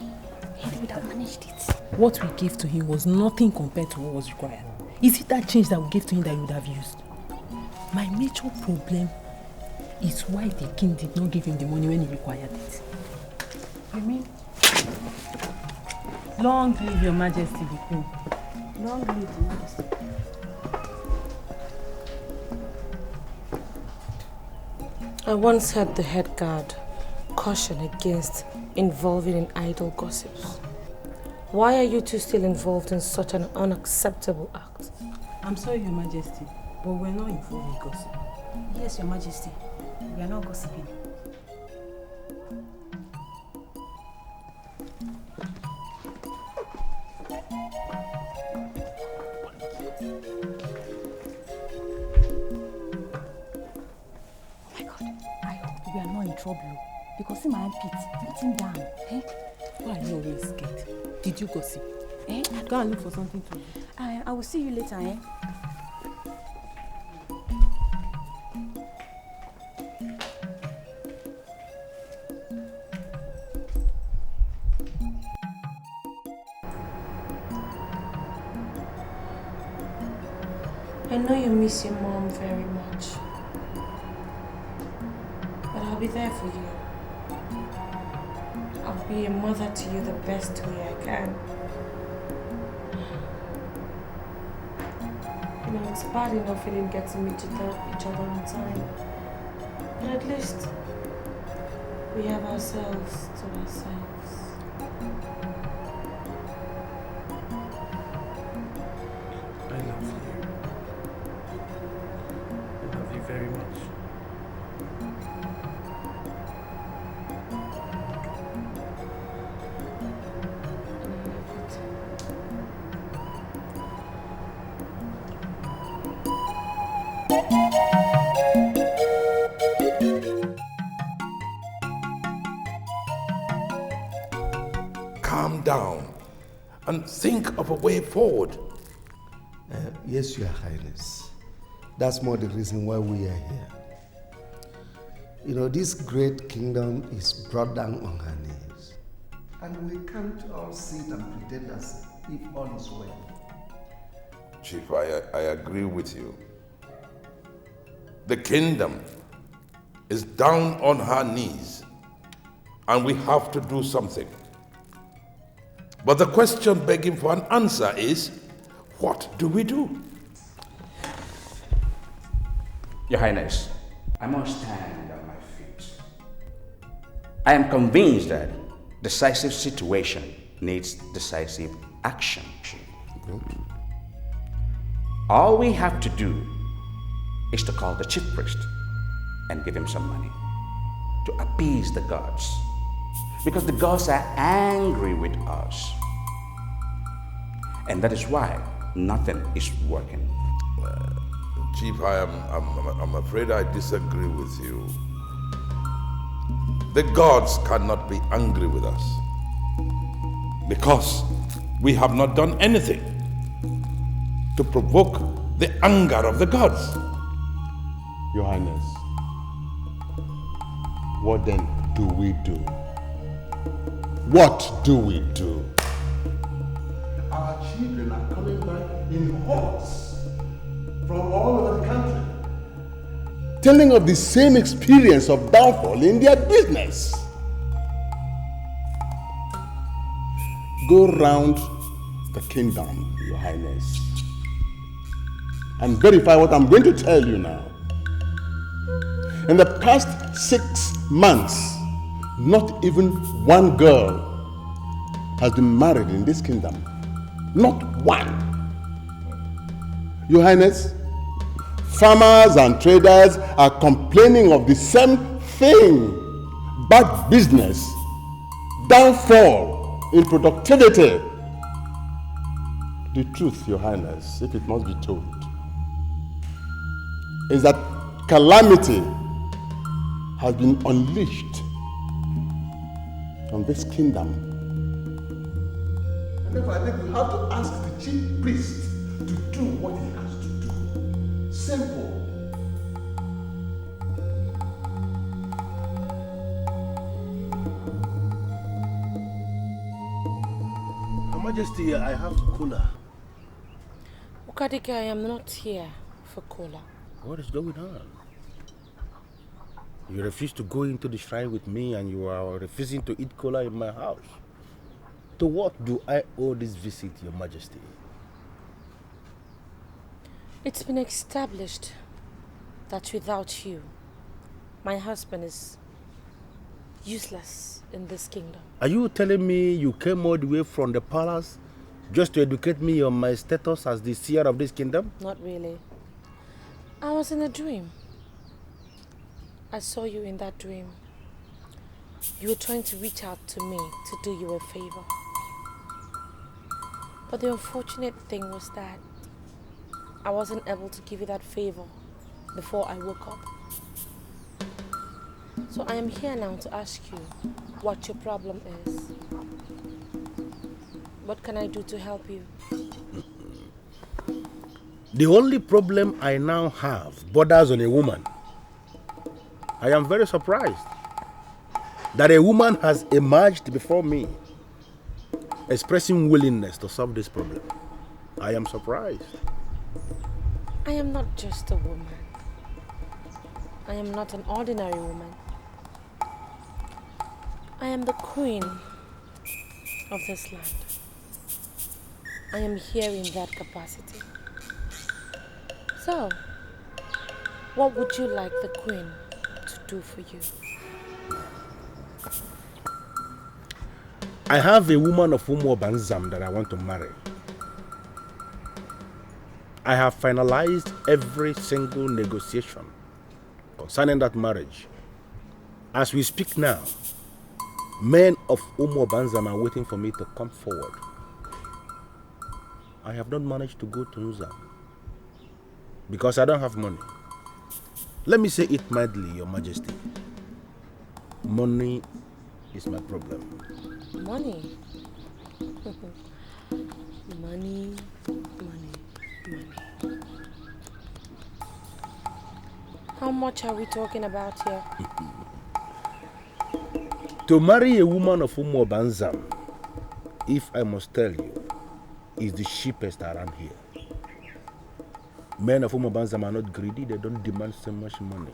He would have managed it. What we gave to him was nothing compared to what was required. Is it that change that we gave to him that you would have used? My major problem is why the king did not give him the money when he required it. You mean? Long live your majesty, the queen. Long live the majesty. I once heard the head guard caution against involving in idle gossips. Why are you two still involved in such an unacceptable act? I'm sorry, your majesty, but we're not involved in gossip. Yes, your majesty. We are not gossiping. We are not in trouble because see my armpit, put him down. Eh? Why are you always scared? Did you gossip? Eh? Go and look for something to do. I will see you later, eh? I know you miss your mom very much. But I'll be there for you. I'll be a mother to you the best way I can. You know, it's bad enough we didn't get to meet each other on time. But at least we have ourselves to ourselves. I love you. I love you very much. Calm down and think of a way forward. Yes, Your Highness. That's more the reason why we are here. You know, this great kingdom is brought down on her knees. And we can't all sit and pretend as if all is well. Chief, I agree with you. The kingdom is down on her knees and we have to do something. But the question begging for an answer is, what do we do? Your Highness, I must stand on my feet. I am convinced that decisive situation needs decisive action. All we have to do is to call the chief priest and give him some money to appease the gods. Because the gods are angry with us. And that is why nothing is working. Chief, I'm afraid I disagree with you. The gods cannot be angry with us because we have not done anything to provoke the anger of the gods. Your Highness, what then do we do? What do we do? Our children are coming back in hordes from all over the country, telling of the same experience of downfall in their business. Go round the kingdom, Your Highness, and verify what I'm going to tell you now. In the past 6 months, not even one girl has been married in this kingdom. Not one. Your Highness, farmers and traders are complaining of the same thing. Bad business, downfall in productivity. The truth, Your Highness, if it must be told, is that calamity has been unleashed on this kingdom. And therefore, I think we have to ask the chief priest to do what he has to do. Simple. Your Majesty, I have cola. Ukadike, I am not here for cola. What is going on? You refuse to go into the shrine with me and you are refusing to eat cola in my house. To what do I owe this visit, Your Majesty? It's been established that without you, my husband is useless in this kingdom. Are you telling me you came all the way from the palace just to educate me on my status as the seer of this kingdom? Not really. I was in a dream. I saw you in that dream. You were trying to reach out to me to do you a favor. But the unfortunate thing was that I wasn't able to give you that favor before I woke up. So I am here now to ask you what your problem is. What can I do to help you? The only problem I now have borders on a woman. I am very surprised that a woman has emerged before me expressing willingness to solve this problem. I am surprised. I am not just a woman. I am not an ordinary woman. I am the queen of this land. I am here in that capacity. So, what would you like the queen to do for you? I have a woman of Umo Banzam that I want to marry. I have finalized every single negotiation concerning that marriage. As we speak now, men of Umo Banzam are waiting for me to come forward. I have not managed to go to Nuzam because I don't have money. Let me say it mildly, Your Majesty. Money is my problem. Money? Money, money, money. How much are we talking about here? To marry a woman of Umo Banzam, if I must tell you, is the cheapest around here. Men of Umo Banzam are not greedy, they don't demand so much money.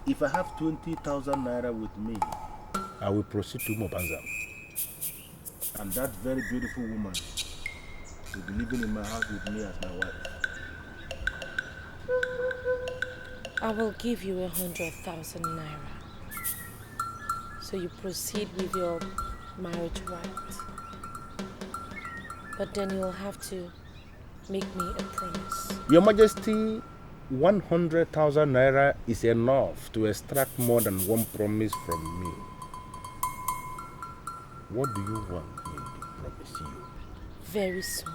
If I have 20,000 naira with me, I will proceed to Umo Banzam. And that very beautiful woman will be living in my house with me as my wife. I will give you 100,000 naira. So you proceed with your marriage right. But then you'll have to make me a promise. Your Majesty, 100,000 naira is enough to extract more than one promise from me. What do you want me to promise you? Very soon,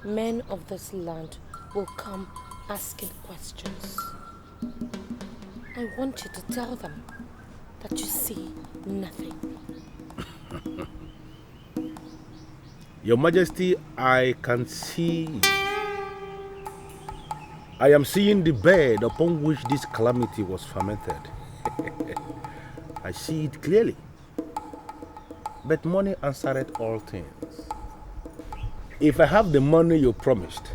men of this land will come asking questions. I want you to tell them that you see nothing. Your Majesty, I can see. I am seeing the bed upon which this calamity was fermented. I see it clearly. But money answereth all things. If I have the money you promised,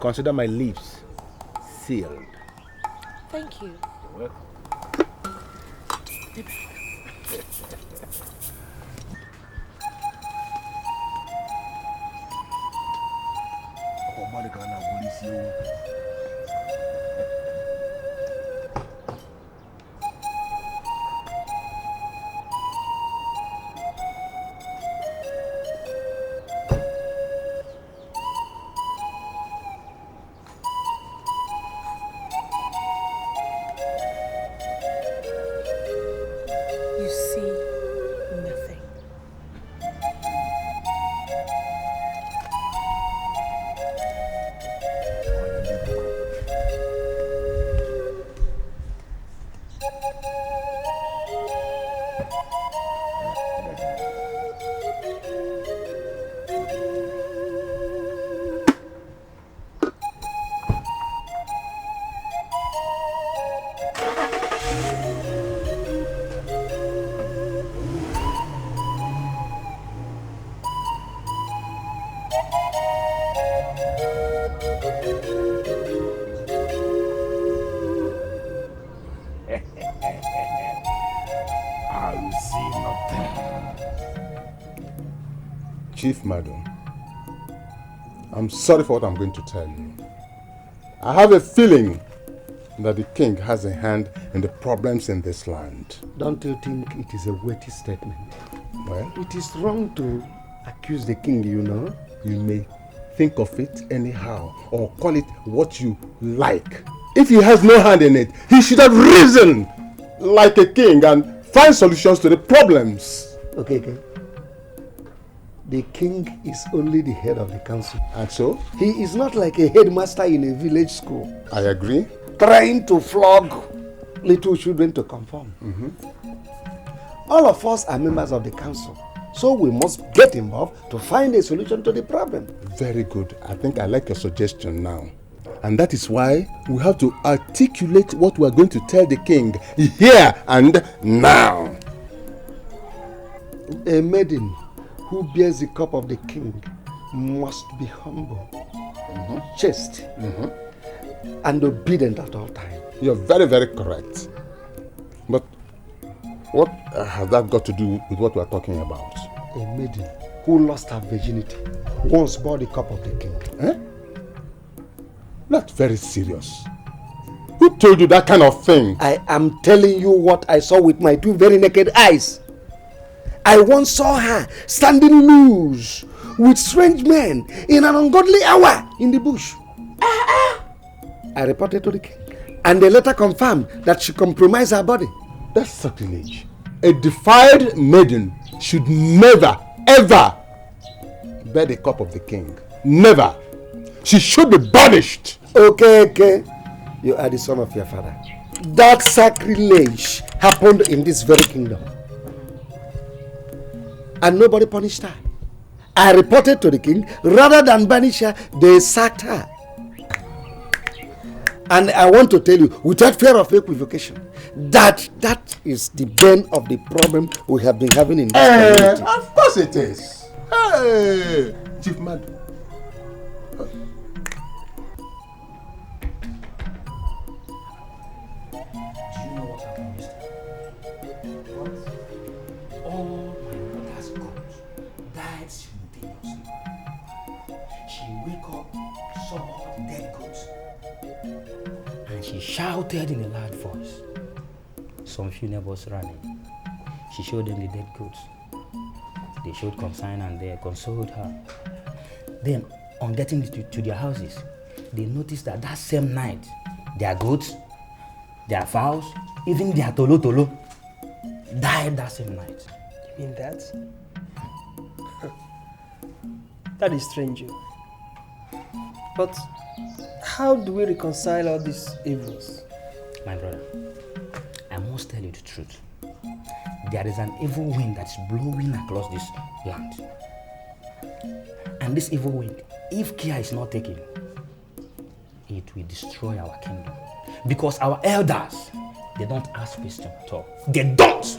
consider my lips sealed. Thank you. You're welcome. You see nothing. Chief Madam, I'm sorry for what I'm going to tell you. I have a feeling that the king has a hand in the problems in this land. Don't you think it is a weighty statement? Well, it is wrong to accuse the king, you know. You may think of it anyhow or call it what you like. If he has no hand in it, he should have risen like a king and find solutions to the problems. Okay. The king is only the head of the council. And so? He is not like a headmaster in a village school. I agree. Trying to flog little children to conform. All of us are members of the council, so we must get involved to find a solution to the problem. Very good. I think I like your suggestion now. And that is why we have to articulate what we are going to tell the king here and now. A maiden who bears the cup of the king must be humble, chaste, and obedient at all times. You're very, very correct. But what has that got to do with what we're talking about? A maiden who lost her virginity once bore the cup of the king. Eh? That's very serious. Who told you that kind of thing? I am telling you what I saw with my two very naked eyes. I once saw her standing loose with strange men in an ungodly hour in the bush. I reported to the king, and they later confirmed that she compromised her body. That's sacrilege. A defiled maiden should never, ever bear the cup of the king. Never. She should be banished. Okay. You are the son of your father. That sacrilege happened in this very kingdom. And nobody punished her. I reported to the king. Rather than banish her, they sacked her. And I want to tell you, without fear of equivocation, that is the bane of the problem we have been having in this community. Of course it is. Hey, Chief Madam. She shouted in a loud voice. Some few neighbors ran in. She showed them the dead goats. They showed concern and they consoled her. Then, on getting to their houses, they noticed that same night, their goats, their fowls, even their tolo died that same night. You mean that? That is strange. But how do we reconcile all these evils? My brother, I must tell you the truth. There is an evil wind that's blowing across this land. And this evil wind, if care is not taken, it will destroy our kingdom. Because our elders, they don't ask questions at all. They don't!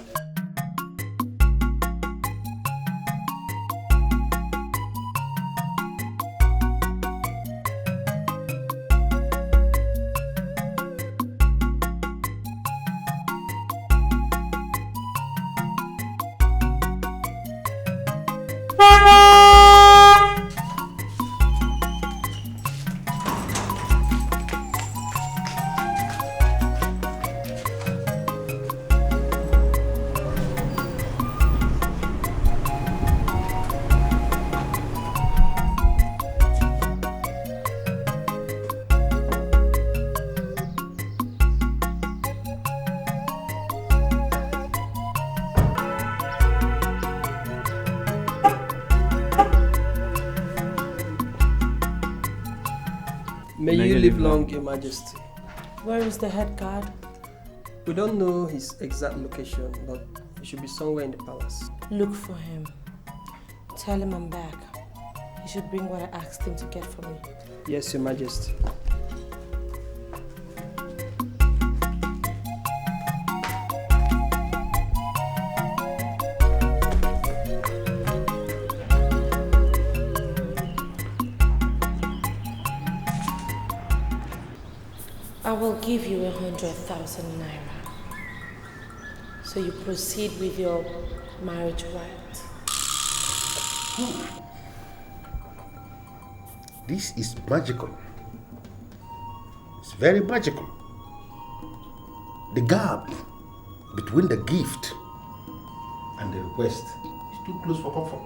May you live long, Your Majesty. Where is the head guard? We don't know his exact location, but he should be somewhere in the palace. Look for him. Tell him I'm back. He should bring what I asked him to get for me. Yes, Your Majesty. I will give you 100,000 naira. So you proceed with your marriage rite. This is magical. It's very magical. The gap between the gift and the request is too close for comfort.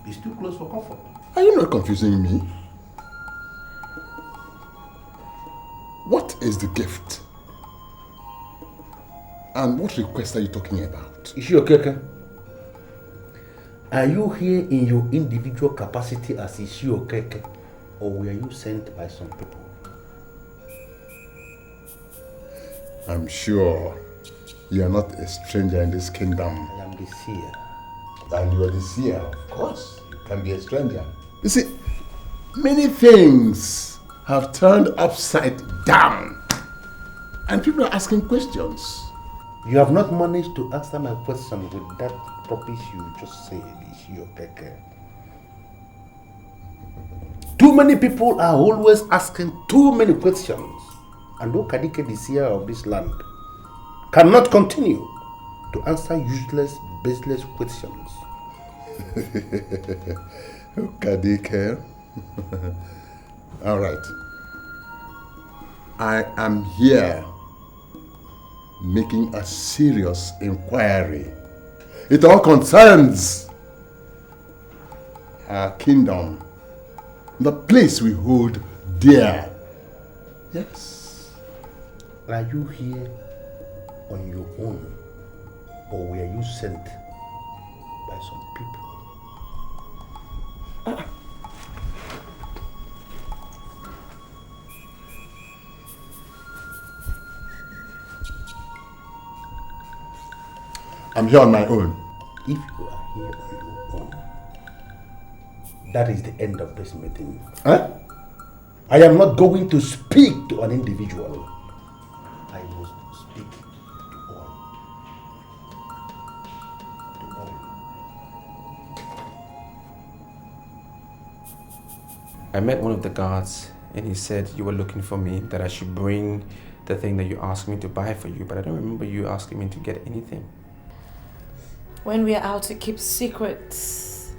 It's too close for comfort. Are you not confusing me? What is the gift? And what request are you talking about? Ishiokeke, are you here in your individual capacity as Ishiokeke, or were you sent by some people? I'm sure you are not a stranger in this kingdom. I am the seer. And you are the seer, of course. You can be a stranger. You see, many things have turned upside down. And people are asking questions. You have not managed to answer my question with that promise you just said, Ishiokeke. Too many people are always asking too many questions. And Okadike, the seer of this land, cannot continue to answer useless, baseless questions. Okadike. All right. I am here making a serious inquiry. It all concerns our kingdom, the place we hold dear. Yes. Are you here on your own, or were you sent by some people? I'm here on my own. If you are here on your own, that is the end of this meeting. Huh? I am not going to speak to an individual. I must speak to all. To all. I met one of the guards and he said you were looking for me, that I should bring the thing that you asked me to buy for you, but I don't remember you asking me to get anything. When we are out to keep secrets,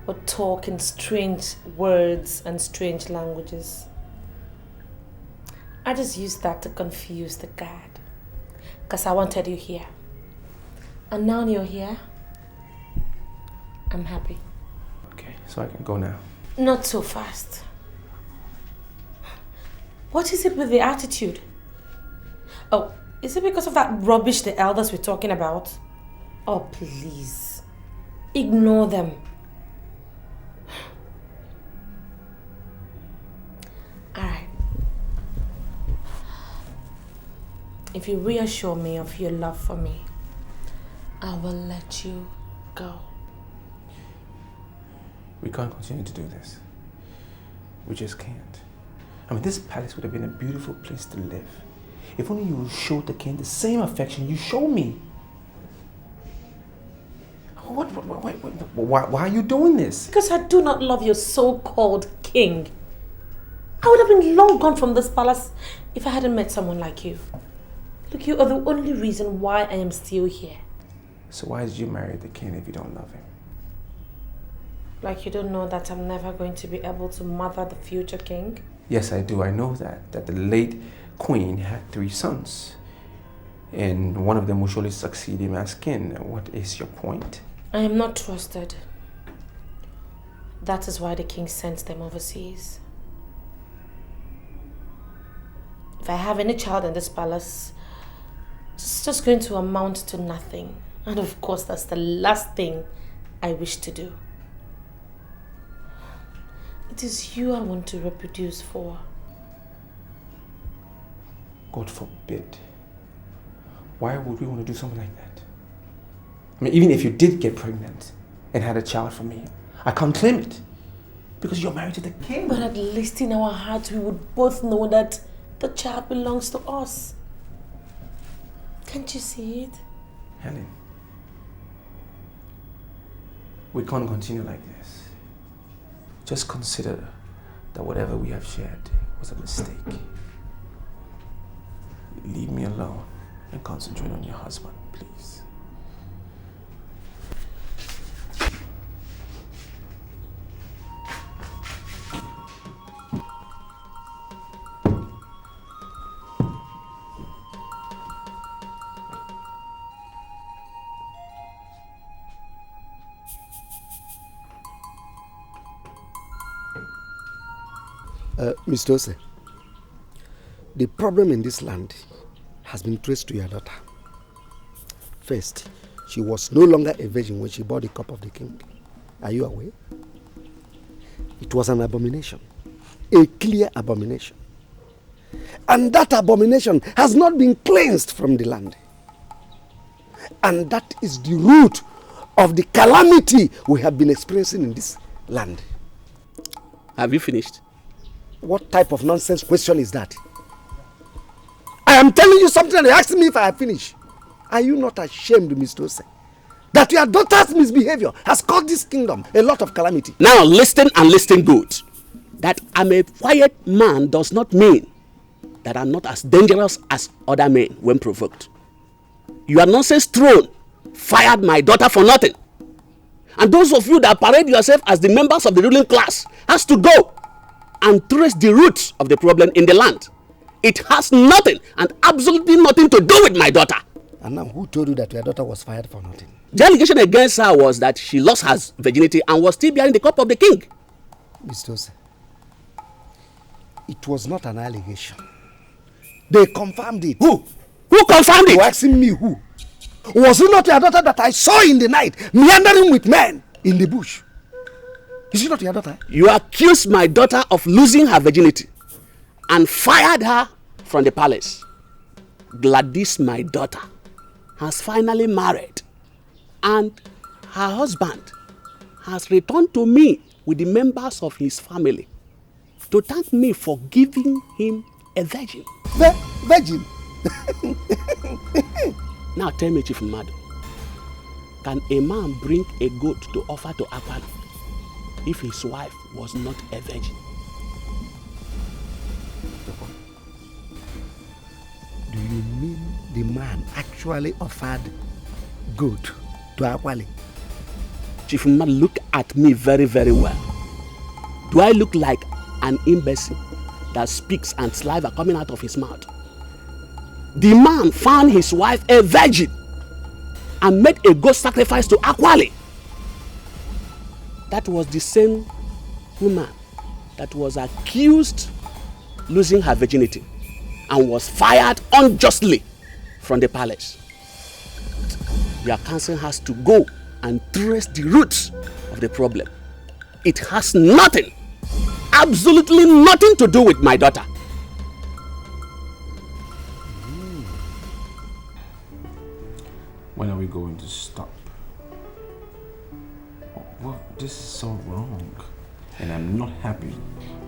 or talk in strange words and strange languages, I just used that to confuse the guard. Because I wanted you here. And now you're here, I'm happy. Okay, so I can go now. Not so fast. What is it with the attitude? Oh, is it because of that rubbish the elders were talking about? Oh, please. Ignore them. Alright. If you reassure me of your love for me, I will let you go. We can't continue to do this. We just can't. I mean, this palace would have been a beautiful place to live. If only you showed the king the same affection you show me. Why are you doing this? Because I do not love your so-called king. I would have been long gone from this palace if I hadn't met someone like you. Look, you are the only reason why I am still here. So why did you marry the king if you don't love him? Like you don't know that I'm never going to be able to mother the future king? Yes, I do. I know that the late queen had 3 sons. And one of them will surely succeed him as king. What is your point? I am not trusted. That is why the king sent them overseas. If I have any child in this palace, it's just going to amount to nothing. And of course, that's the last thing I wish to do. It is you I want to reproduce for. God forbid. Why would we want to do something like that? I mean, even if you did get pregnant and had a child from me, I can't claim it. Because you're married to the king. But at least in our hearts, we would both know that the child belongs to us. Can't you see it? Helen, we can't continue like this. Just consider that whatever we have shared was a mistake. Leave me alone and concentrate on your husband, please. Mr. Ose, the problem in this land has been traced to your daughter. First, she was no longer a virgin when she bore the cup of the king. Are you aware? It was an abomination. A clear abomination. And that abomination has not been cleansed from the land. And that is the root of the calamity we have been experiencing in this land. Have you finished? What type of nonsense question is that? I am telling you something and you're asking me if I have finished. Are you not ashamed, Mr. Ose, that your daughter's misbehavior has caused this kingdom a lot of calamity? Now listen and listen good. That I'm a quiet man does not mean that I'm not as dangerous as other men when provoked. Your nonsense throne fired my daughter for nothing. And those of you that parade yourself as the members of the ruling class has to go and trace the roots of the problem in the land. It has nothing and absolutely nothing to do with my daughter. And now who told you that your daughter was fired for nothing? The allegation against her was that she lost her virginity and was still bearing the cup of the king. Mr. Ose, it was not an allegation. They confirmed it. Who? Who confirmed it? You're asking me who? Was it not your daughter that I saw in the night meandering with men in the bush? Is it not your daughter? You accused my daughter of losing her virginity and fired her from the palace. Gladys, my daughter, has finally married and her husband has returned to me with the members of his family to thank me for giving him a virgin. Virgin? Now tell me, Chief Madu, can a man bring a goat to offer to Akpan if his wife was not a virgin? Do you mean the man actually offered goat to Akwali? Chief Madu, look at me very, very well. Do I look like an imbecile that speaks and saliva coming out of his mouth? The man found his wife a virgin and made a goat sacrifice to Akwali. That was the same woman that was accused losing her virginity and was fired unjustly from the palace. Your council has to go and trace the roots of the problem. It has nothing, absolutely nothing to do with my daughter. When are we going to stop? Well, this is so wrong, and I'm not happy.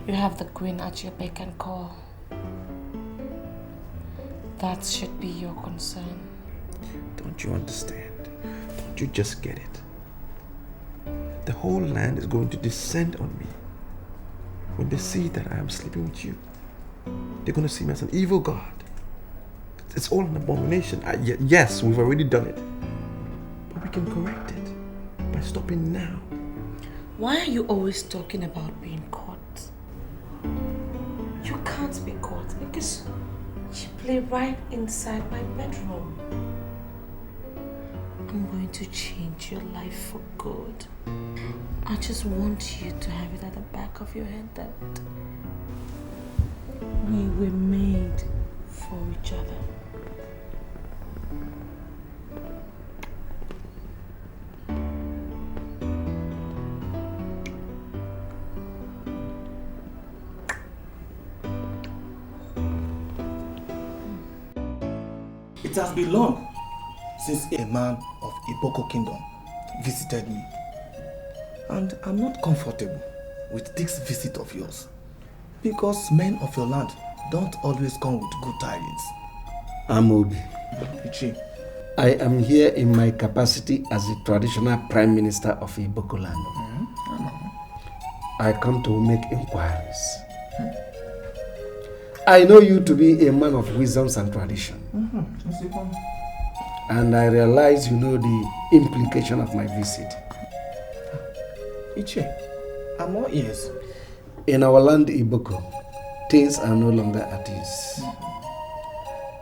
You have the queen at your beck and call. That should be your concern. Don't you understand? Don't you just get it? The whole land is going to descend on me. When they see that I am sleeping with you, they're going to see me as an evil god. It's all an abomination. Yes, we've already done it. But we can correct it by stopping now. Why are you always talking about being caught? You can't be caught because you play right inside my bedroom. I'm going to change your life for good. I just want you to have it at the back of your head that we were made for each other. It has been long since a man of Etiko kingdom visited me. And I'm not comfortable with this visit of yours. Because men of your land don't always come with good tidings. Amobi. Ichi. I am here in my capacity as the traditional prime minister of Iboko land. I come to make inquiries. I know you to be a man of wisdoms and tradition. And I realize you know the implication of my visit. Ichi, I'm all ears. In our land, Iboko, things are no longer at ease.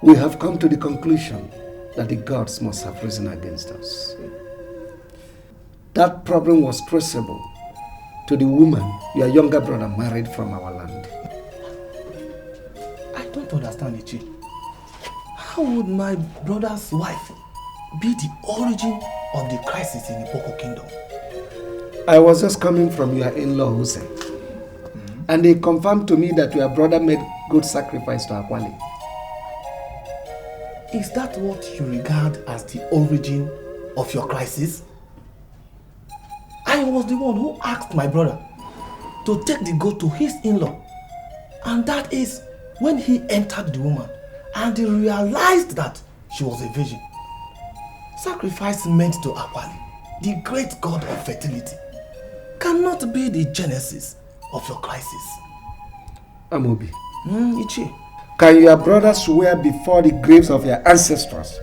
We have come to the conclusion that the gods must have risen against us. That problem was traceable to the woman your younger brother married from our land. don't understand, Ichi. How would my brother's wife be the origin of the crisis in the Boko Kingdom? I was just coming from your in-law, Hussein. And they confirmed to me that your brother made good sacrifice to Akwali. Is that what you regard as the origin of your crisis? I was the one who asked my brother to take the goat to his in-law. And that is when he entered the woman and he realized that she was a virgin. Sacrifice meant to Akwali, the great god of fertility, cannot be the genesis of your crisis. Amobi. Ichi. Can your brother swear before the graves of your ancestors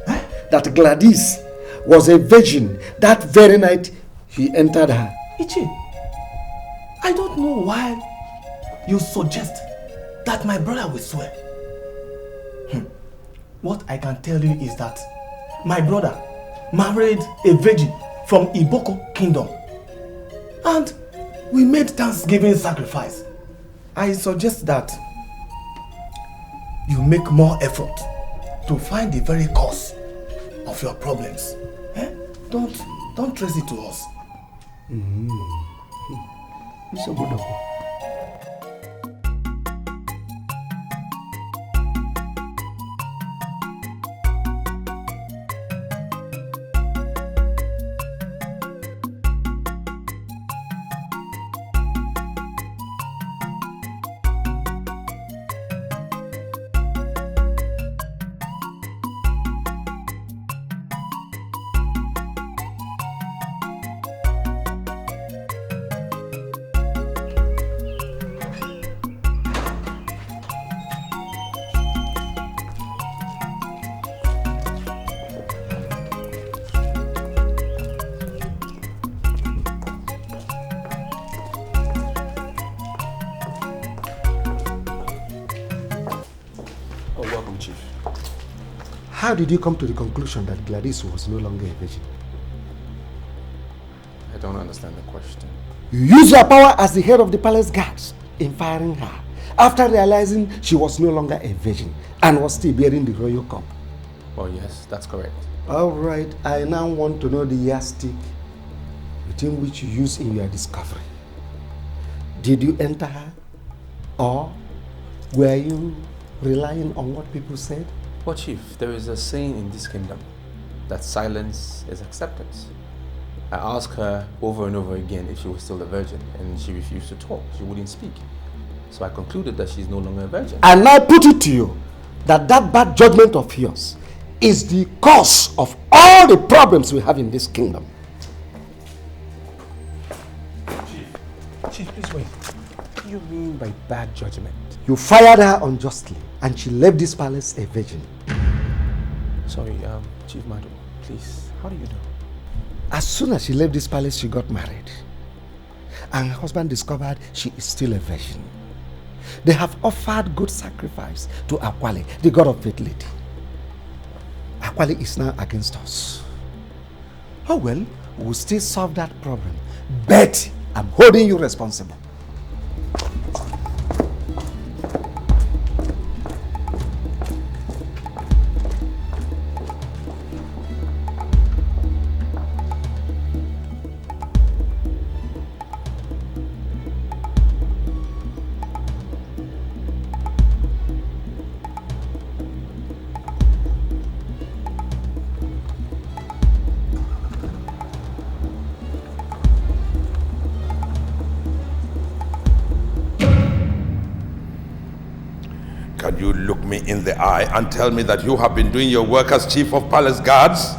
that Gladys was a virgin that very night he entered her? Ichi, I don't know why you suggest that my brother will swear. What I can tell you is that my brother married a virgin from Iboko Kingdom and we made Thanksgiving sacrifice. I suggest that you make more effort to find the very cause of your problems. Don't trace it to us. How did you come to the conclusion that Gladys was no longer a virgin? I don't understand the question. You used your power as the head of the palace guards in firing her after realizing she was no longer a virgin and was still bearing the royal cup. Oh yes, that's correct. Alright, I now want to know the yardstick within which you used in your discovery. Did you enter her? Or were you relying on what people said? Well, Chief, there is a saying in this kingdom that silence is acceptance. I asked her over and over again if she was still a virgin, and she refused to talk. She wouldn't speak. So I concluded that she's no longer a virgin. And I put it to you that that bad judgment of yours is the cause of all the problems we have in this kingdom. Chief, please wait. What do you mean by bad judgment? You fired her unjustly, and she left this palace a virgin. Sorry, Chief Madu, please, how do you know? As soon as she left this palace, she got married. And her husband discovered she is still a virgin. They have offered good sacrifice to Akwali, the god of fertility. Akwali is now against us. Oh well, we'll still solve that problem. But I'm holding you responsible. Can you look me in the eye and tell me that you have been doing your work as chief of palace guards?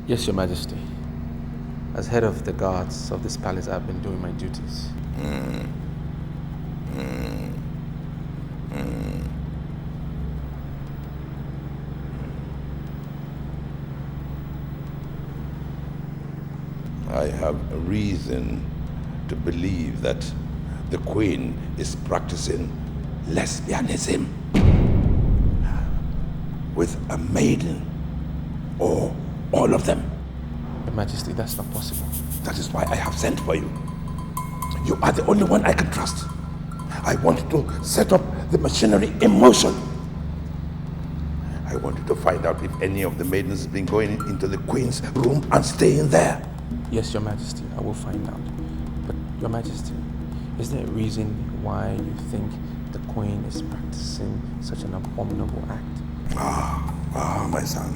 Yes, Your Majesty. As head of the guards of this palace, I've been doing my duties. I have a reason to believe that the queen is practicing lesbianism with a maiden, or all of them. Your Majesty, that's not possible. That is why I have sent for you. You are the only one I can trust. I want to set up the machinery in motion I want you to find out if any of the maidens has been going into the queen's room and staying there. Yes, Your Majesty, I will find out. But Your Majesty, is there a reason why you think the queen is practicing such an abominable act? My son.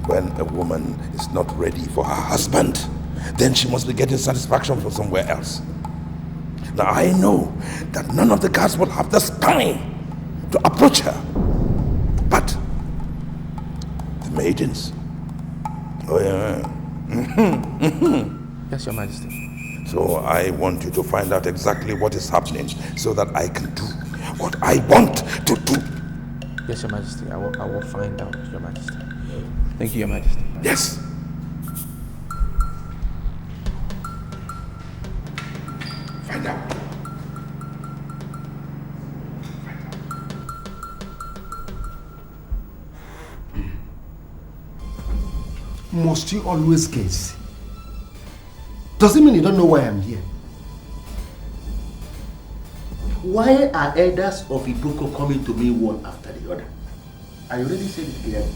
When a woman is not ready for her husband, then she must be getting satisfaction from somewhere else. Now I know that none of the guards will have the spine to approach her. But the maidens. Oh yeah. Yes, Your Majesty. So I want you to find out exactly what is happening so that I can do what I want to do. Yes, Your Majesty. I will find out, Your Majesty. Thank you, Your Majesty. Yes. Find out. Must you always guess? Does it mean you don't know why I'm here? Why are elders of Etiko coming to me one after the other? I already said it clearly.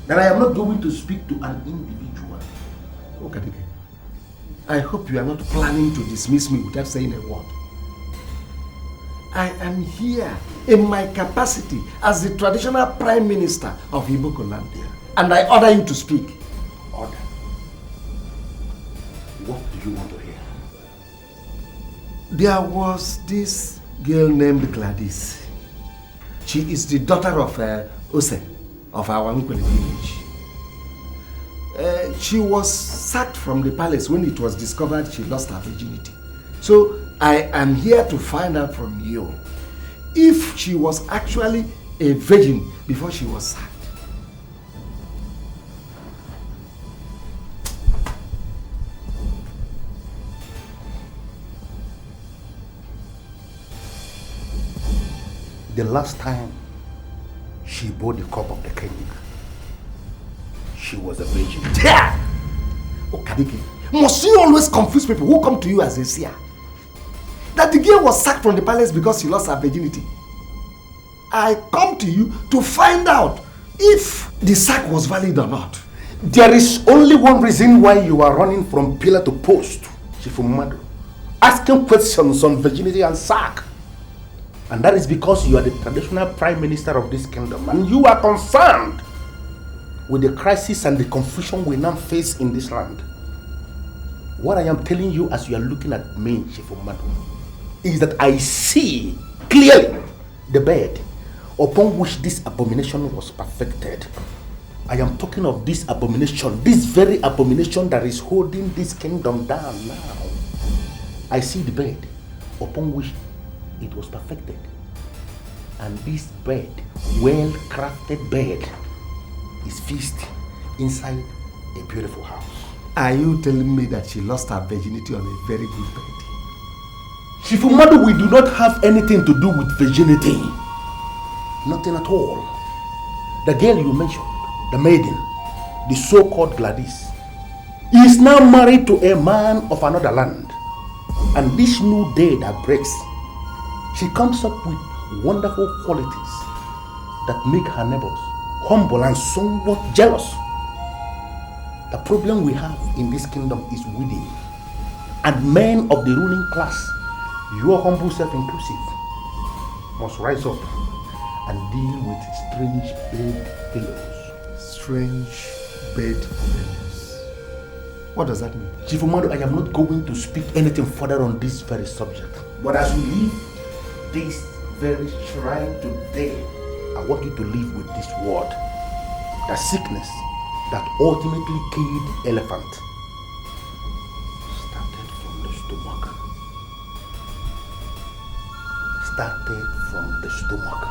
That I am not going to speak to an individual. Okay. I hope you are not planning to dismiss me without saying a word. I am here in my capacity as the traditional Prime Minister of Iboko land, and I order you to speak. Order? What do you want to hear? There was this girl named Gladys. She is the daughter of Ose of our Nkwele village. She was sacked from the palace when it was discovered she lost her virginity. So I am here to find out from you if she was actually a virgin before she was sacked. The last time she bore the cup of the king, she was a virgin. Yeah! Okadike, must you always confuse people who come to you as a seer? That the girl was sacked from the palace because she lost her virginity. I come to you to find out if the sack was valid or not. There is only one reason why you are running from pillar to post, Chifumadu, asking questions on virginity and sack. And that is because you are the traditional Prime Minister of this kingdom and you are concerned with the crisis and the confusion we now face in this land. What I am telling you as you are looking at me, Chifumadu, is that I see clearly the bed upon which this abomination was perfected. I am talking of this abomination, this very abomination that is holding this kingdom down now. I see the bed upon which it was perfected. And this bed, well-crafted bed, is fixed inside a beautiful house. Are you telling me that she lost her virginity on a very good bed? Chifumadu, we do not have anything to do with virginity. Nothing at all. The girl you mentioned, the maiden, the so-called Gladys, is now married to a man of another land. And this new day that breaks, she comes up with wonderful qualities that make her neighbors humble and somewhat jealous. The problem we have in this kingdom is within. And men of the ruling class, your humble self inclusive, must rise up and deal with strange bedfellows. Strange bedfellows. What does that mean? Chifumadu, I am not going to speak anything further on this very subject. But as we leave this very shrine today, I want you to live with this word. The sickness that ultimately killed the elephant started from the stomach. Started from the stomach.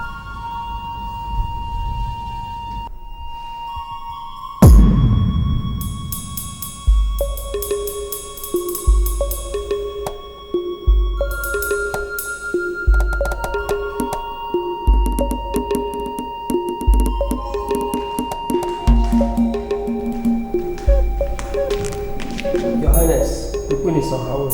Your Highness, the Queen is on her own.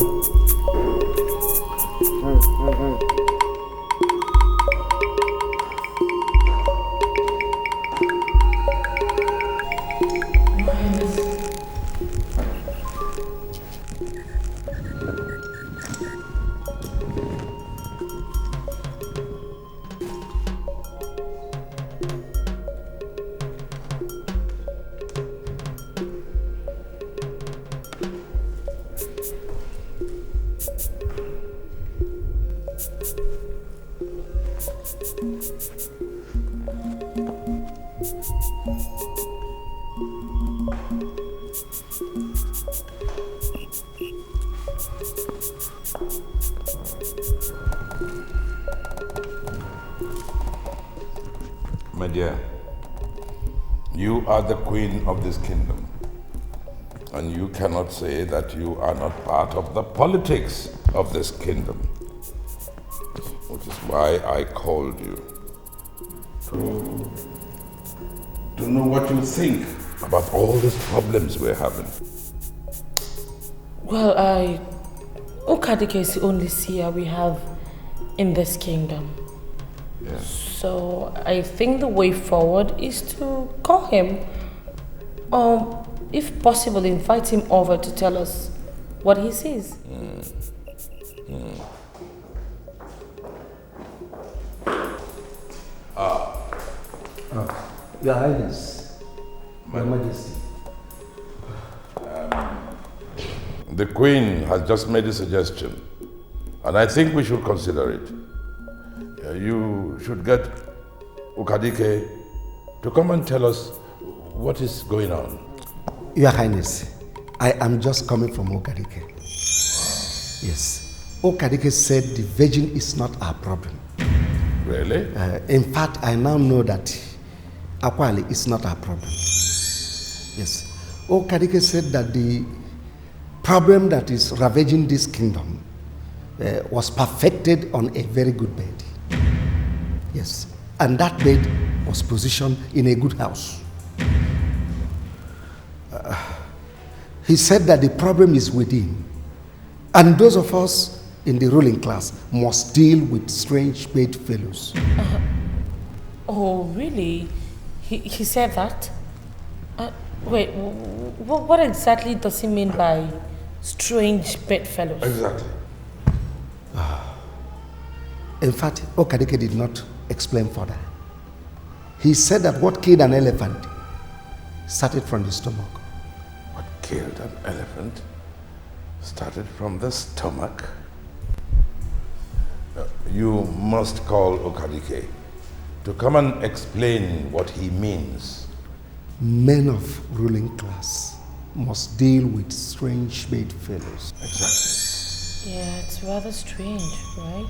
My dear, you are the queen of this kingdom, and you cannot say that you are not part of the politics of this kingdom, which is why I called you to know what you think about all these problems we're having. Well, Okadike is the only seer we have in this kingdom. Yeah. So I think the way forward is to call him, if possible, invite him over to tell us what he sees. Your Highness, Your Majesty. The Queen has just made a suggestion, and I think we should consider it. You should get Okadike to come and tell us what is going on. Your Highness, I am just coming from Okadike. Yes. Okadike said the virgin is not our problem. Really? In fact, I now know that Akwali is not our problem. Yes. Okadike said that the problem that is ravaging this kingdom was perfected on a very good bed. Yes. And that bed was positioned in a good house. He said that the problem is within. And those of us in the ruling class must deal with strange bedfellows. Oh, really? He said that? Wait, what exactly does he mean by strange bedfellows? Exactly. In fact, Okadike did not explain further. He said that what killed an elephant started from the stomach. What killed an elephant started from the stomach? You must call Okadike to come and explain what he means. Men of ruling class must deal with strange bedfellows. Exactly. Yeah, it's rather strange, right?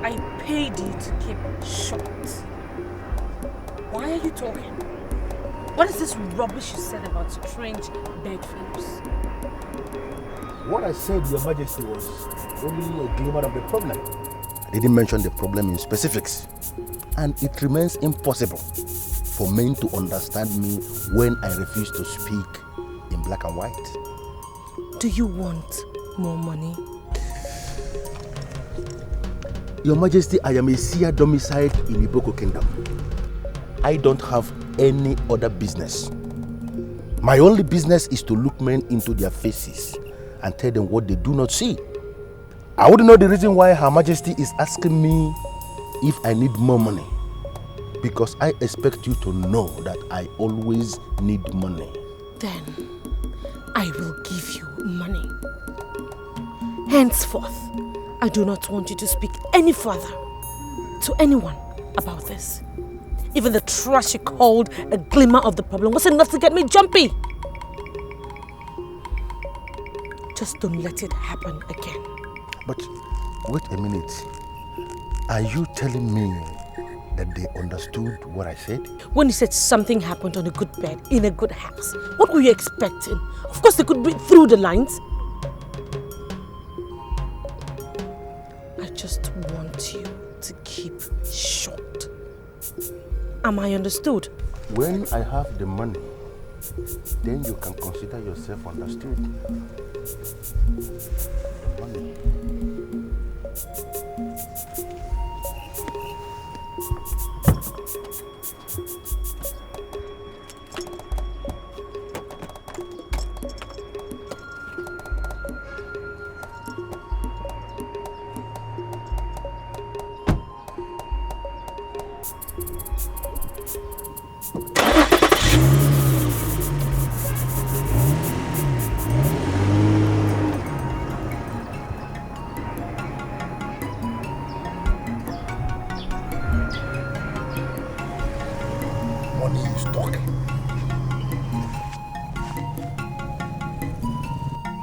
I paid you to keep short. Why are you talking? What is this rubbish you said about strange bedfellows? What I said, Your Majesty, was only a glimmer of the problem. I didn't mention the problem in specifics. And it remains impossible for men to understand me when I refuse to speak in black and white. Do you want more money? Your Majesty, I am a seer domiciled in Iboko Kingdom. I don't have any other business. My only business is to look men into their faces and tell them what they do not see. I wouldn't know the reason why Her Majesty is asking me if I need more money, because I expect you to know that I always need money. Then I will give you money. Henceforth, I do not want you to speak any further to anyone about this. Even the trash you called a glimmer of the problem was enough to get me jumpy. Just don't let it happen again. But wait a minute. Are you telling me that they understood what I said? When you said something happened on a good bed, in a good house, what were you expecting? Of course they could read through the lines. I just want you to keep short. Am I understood? When I have the money, then you can consider yourself understood. Money.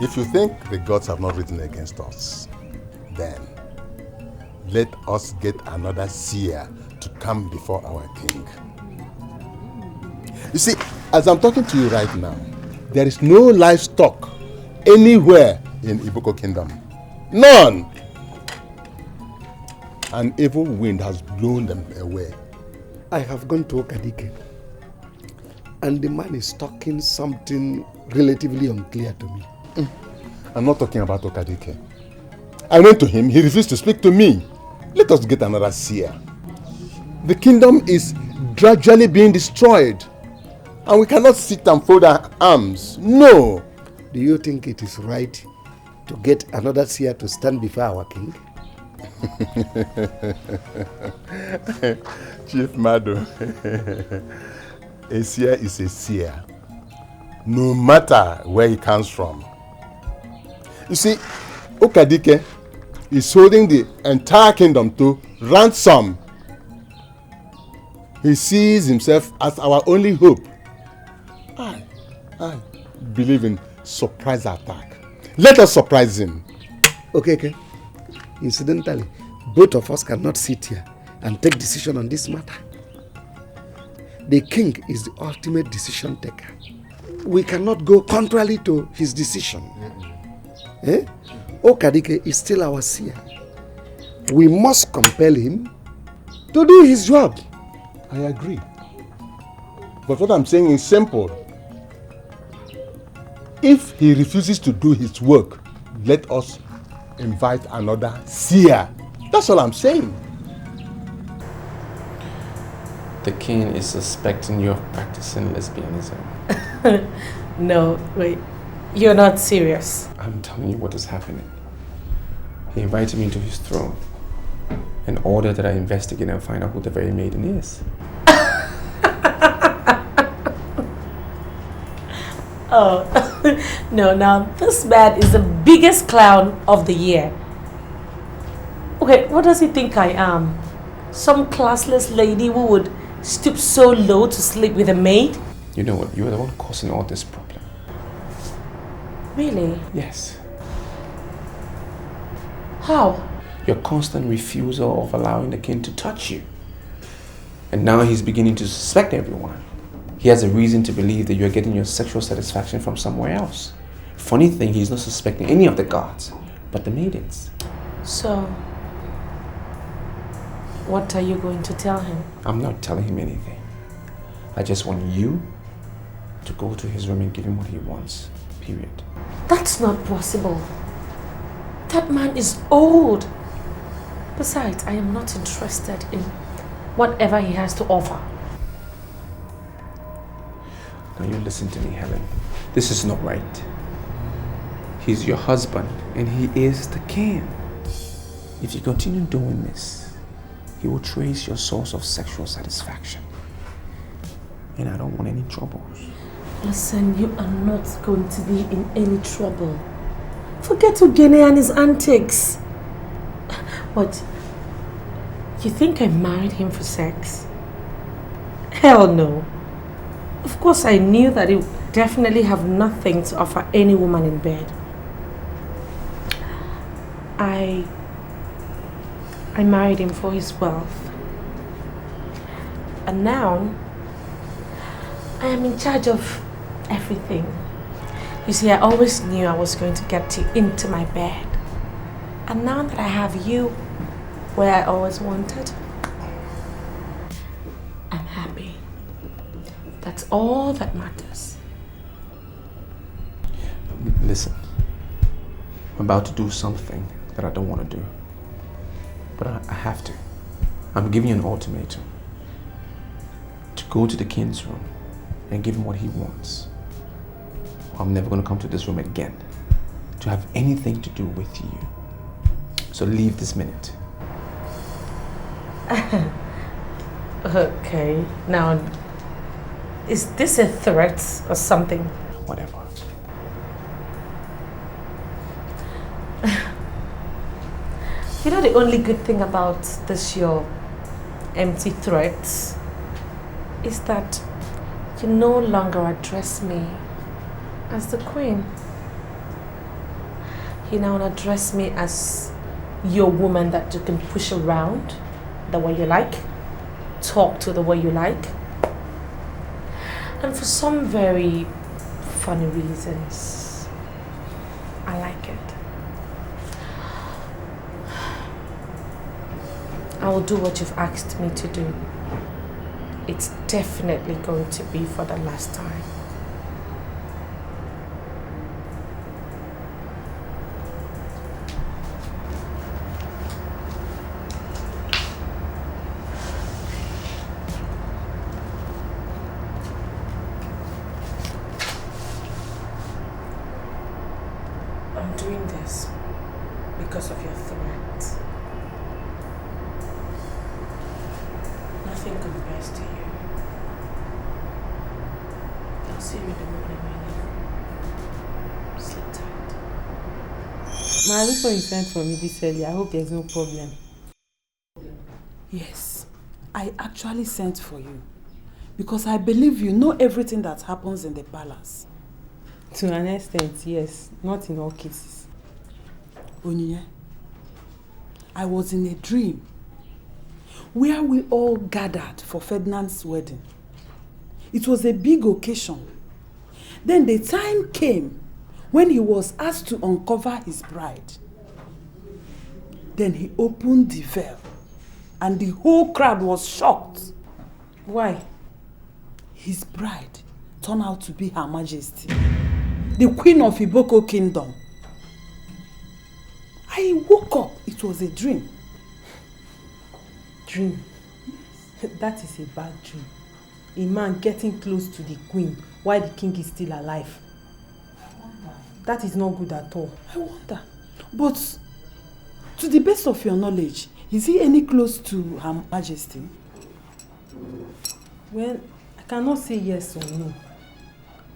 If you think the gods have not written against us, then let us get another seer to come before our king. You see, as I'm talking to you right now, there is no livestock anywhere in Iboko Kingdom. None! An evil wind has blown them away. I have gone to Okadike, and the man is talking something relatively unclear to me. I'm not talking about Okadike. I went to him, he refused to speak to me. Let us get another seer. The kingdom is gradually being destroyed, and we cannot sit and fold our arms. No! Do you think it is right to get another seer to stand before our king? Chief Mado, a seer is a seer, no matter where he comes from. You see, Okadike is holding the entire kingdom to ransom. He sees himself as our only hope. I believe in surprise attack. Let us surprise him. Okay. Incidentally, both of us cannot sit here and take decision on this matter. The king is the ultimate decision taker. We cannot go contrary to his decision. Okadike is still our seer. We must compel him to do his job. I agree. But what I'm saying is simple. If he refuses to do his work, let us invite another seer. That's all I'm saying. The king is suspecting you of practicing lesbianism. No, wait. You're not serious. I'm telling you what is happening. He invited me to his throne and ordered that I investigate and find out who the very maiden is. Oh, no, now this man is the biggest clown of the year. Okay, what does he think I am? Some classless lady who would stoop so low to sleep with a maid? You know what? You are the one causing all this problem. Really? Yes. How? Your constant refusal of allowing the king to touch you. And now he's beginning to suspect everyone. He has a reason to believe that you're getting your sexual satisfaction from somewhere else. Funny thing, he's not suspecting any of the gods, but the maidens. So, what are you going to tell him? I'm not telling him anything. I just want you to go to his room and give him what he wants. Period. That's not possible. That man is old. Besides, I am not interested in whatever he has to offer. Now you listen to me, Helen. This is not right. He's your husband and he is the king. If you continue doing this, he will trace your source of sexual satisfaction. And I don't want any troubles. Listen, you are not going to be in any trouble. Forget Ugene and his antics. What? You think I married him for sex? Hell no. Of course I knew that he would definitely have nothing to offer any woman in bed. I married him for his wealth. And now, I am in charge of everything. You see, I always knew I was going to get you into my bed. And now that I have you where I always wanted, I'm happy. That's all that matters. Listen, I'm about to do something that I don't want to do. But I have to. I'm giving you an ultimatum. To go to the king's room and give him what he wants. I'm never going to come to this room again to have anything to do with you. So leave this minute. Okay, now, is this a threat or something? Whatever. You know the only good thing about this your empty threats is that you no longer address me as the queen. You now address me as your woman that you can push around the way you like, talk to the way you like. And for some very funny reasons, I like it. I will do what you've asked me to do. It's definitely going to be for the last time. I'm doing this because of your threat. Nothing compares to you. I'll see you in the morning, my sleep tight. Ma, this one you sent for me this early. I hope there's no problem. Yes, I actually sent for you because I believe you know everything that happens in the palace. To an extent, yes, not in all cases. Onyinye, I was in a dream where we all gathered for Ferdinand's wedding. It was a big occasion. Then the time came when he was asked to uncover his bride. Then he opened the veil and the whole crowd was shocked. Why? His bride turned out to be Her Majesty, the Queen of Iboko Kingdom. I woke up, it was a dream. Dream? That is a bad dream. A man getting close to the queen while the king is still alive. That is not good at all. I wonder. But to the best of your knowledge, is he any close to Her Majesty? Well, I cannot say yes or no.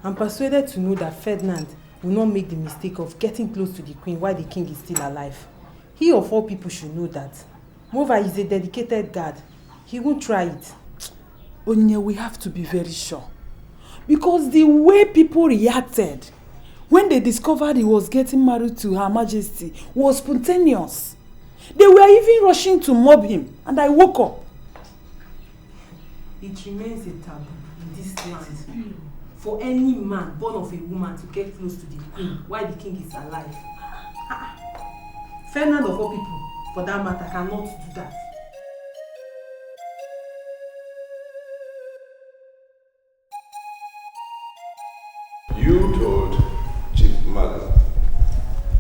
I'm persuaded to know that Ferdinand will not make the mistake of getting close to the queen while the king is still alive. He of all people should know that. Moreover, he's a dedicated guard. He won't try it. Onye, we have to be very sure. Because the way people reacted when they discovered he was getting married to Her Majesty was spontaneous. They were even rushing to mob him, and I woke up. It remains a taboo in this land for any man born of a woman to get close to the queen while the king is alive. Ferdinand of all people, for that matter, cannot do that. You told Chief Mother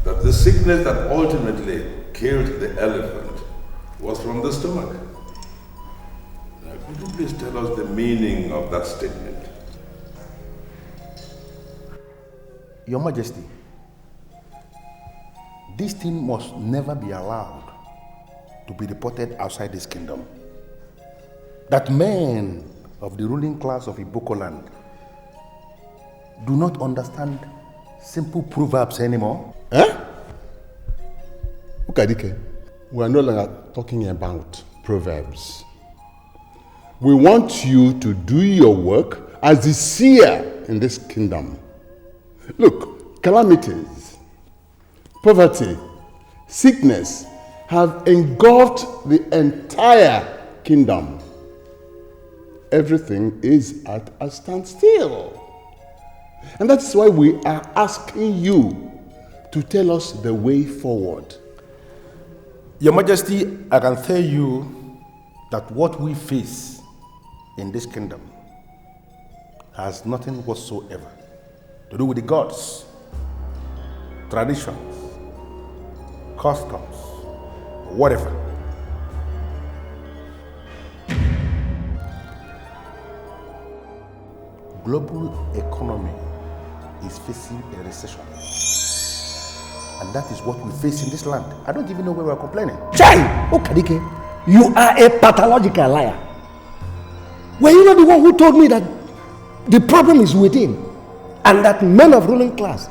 that the sickness that ultimately killed the elephant was from the stomach. Now, could you please tell us the meaning of that statement? Your Majesty, this thing must never be allowed to be reported outside this kingdom. That men of the ruling class of Iboko land do not understand simple proverbs anymore. Eh? Ukadike, we are no longer talking about proverbs. We want you to do your work as the seer in this kingdom. Look, calamities, poverty, sickness have engulfed the entire kingdom. Everything is at a standstill. And that's why we are asking you to tell us the way forward. Your Majesty, I can tell you that what we face in this kingdom has nothing whatsoever to do with the gods, traditions, customs, whatever. Global economy is facing a recession. And that is what we face in this land. I don't even know where we're complaining. Chai! Okadike, you are a pathological liar. Were you not the one who told me that the problem is within and that men of ruling class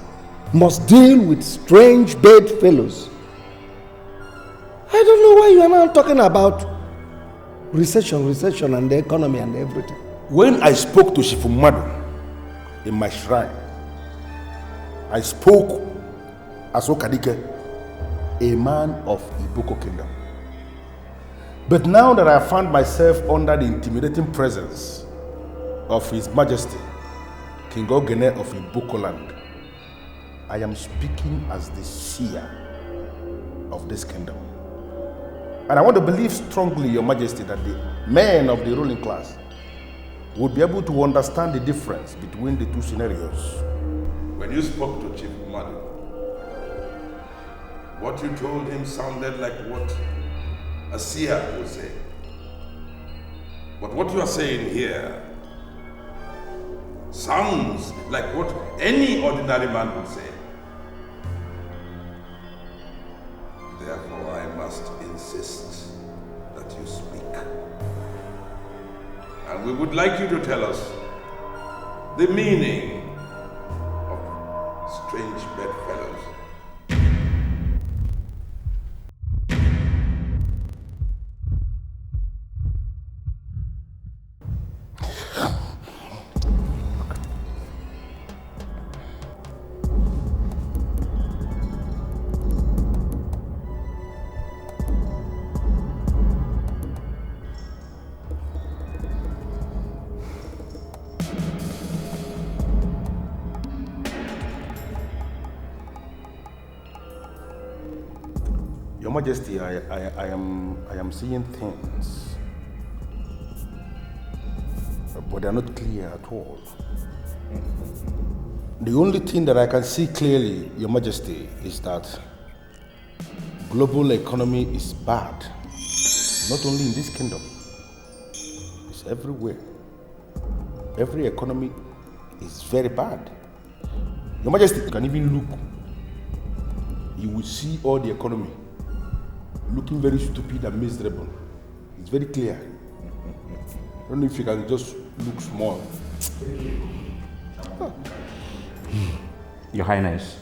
must deal with strange bedfellows? I don't know why you are now talking about recession and the economy and everything. When I spoke to Shifumadu in my shrine, I spoke as Okadike, a man of Iboko Kingdom. But now that I found myself under the intimidating presence of His Majesty, King Ogene of Iboko land, I am speaking as the seer of this kingdom. And I want to believe strongly, Your Majesty, that the men of the ruling class would be able to understand the difference between the two scenarios. When you spoke to Chief Madu, what you told him sounded like what a seer would say. But what you are saying here sounds like what any ordinary man would say. Therefore, I must insist that you speak. And we would like you to tell us the meaning of strange bedfellows. Your Majesty, I am seeing things, but they are not clear at all. The only thing that I can see clearly, Your Majesty, is that global economy is bad. Not only in this kingdom, it's everywhere. Every economy is very bad. Your Majesty, you can even look. You will see all the economy looking very stupid and miserable. It's very clear. I don't know if you can just look small. Your Highness,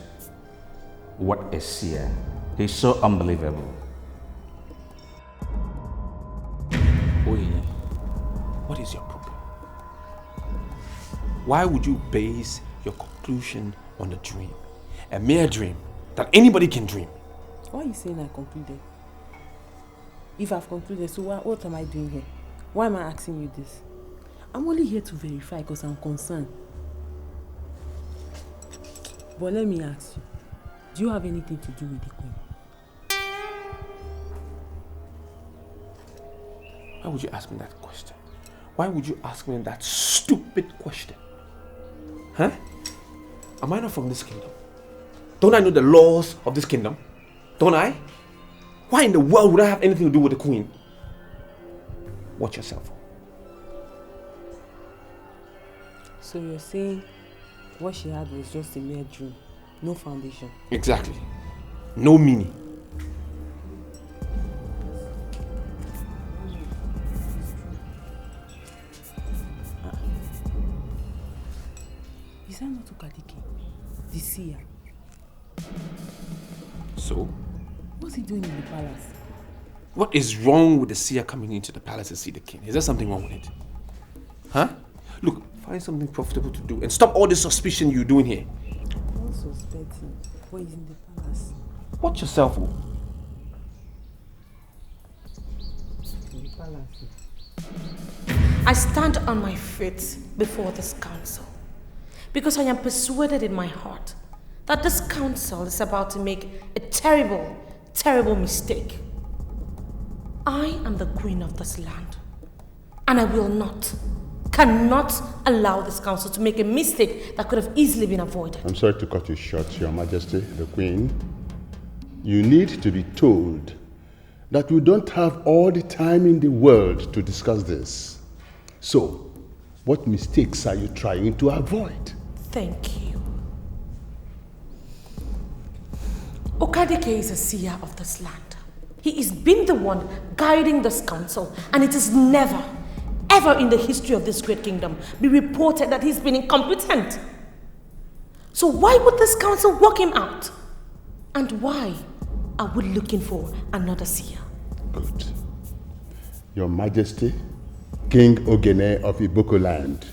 what a seer. He's so unbelievable. Onny, what is your problem? Why would you base your conclusion on a dream? A mere dream that anybody can dream. Why are you saying I concluded? If I've concluded, so what am I doing here? Why am I asking you this? I'm only here to verify because I'm concerned. But let me ask you, do you have anything to do with the Queen? Why would you ask me that question? Why would you ask me that stupid question? Huh? Am I not from this kingdom? Don't I know the laws of this kingdom? Don't I? Why in the world would I have anything to do with the Queen? Watch yourself. So you're saying what she had was just a mere dream, no foundation? Exactly. No meaning. Is that not Okadike, the seer? So? What's he doing in the palace? What is wrong with the seer coming into the palace to see the king? Is there something wrong with it? Huh? Look, find something profitable to do and stop all this suspicion you're doing here. I'm not suspecting, but he's in the palace. Watch yourself, oh. I stand on my feet before this council because I am persuaded in my heart that this council is about to make a terrible, terrible mistake. I am the queen of this land, and I will not, cannot allow this council to make a mistake that could have easily been avoided. I'm sorry to cut you short, Your Majesty, the Queen. You need to be told that we don't have all the time in the world to discuss this. So, what mistakes are you trying to avoid? Thank you. Okadike is a seer of this land. He has been the one guiding this council, and it is never, ever in the history of this great kingdom be reported that he's been incompetent. So why would this council walk him out? And why are we looking for another seer? Good. Your Majesty, King Ogene of Iboko land,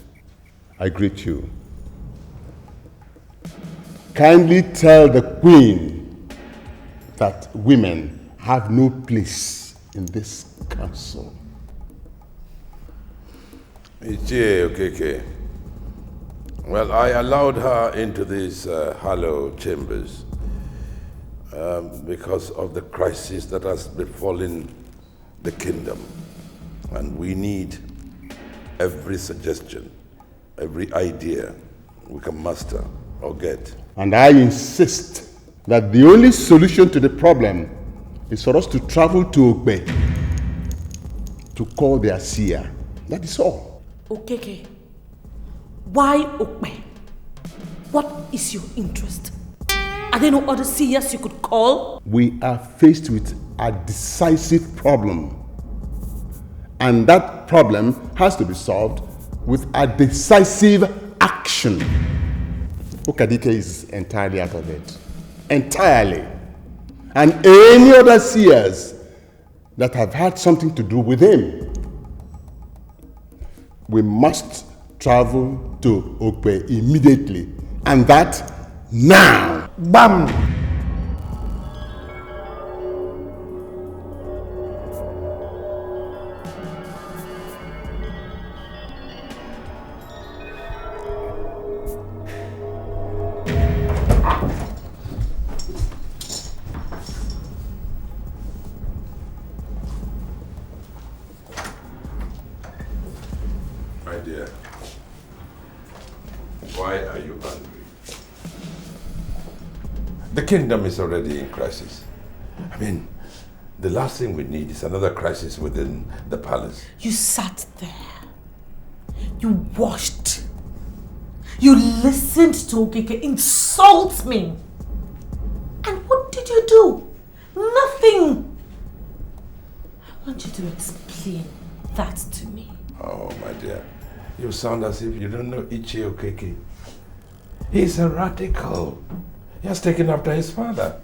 I greet you. Kindly tell the Queen that women have no place in this council. Okay. Well, I allowed her into these hollow chambers because of the crisis that has befallen the kingdom. And we need every suggestion, every idea we can muster or get. And I insist that the only solution to the problem is for us to travel to Okpe to call their seer. That is all. Okay. Why Okpe? What is your interest? Are there no other seers you could call? We are faced with a decisive problem. And that problem has to be solved with a decisive action. Okadike is entirely out of it. Entirely. And any other seers that have had something to do with him. We must travel to Okpe immediately. And that now. Bam! My dear, why are you angry? The kingdom is already in crisis. I mean, the last thing we need is another crisis within the palace. You sat there. You watched. You listened to Okike insult me. And what did you do? Nothing. I want you to explain that to me. Oh, my dear. You sound as if you don't know Ichi Okeke. He's a radical. He has taken after his father.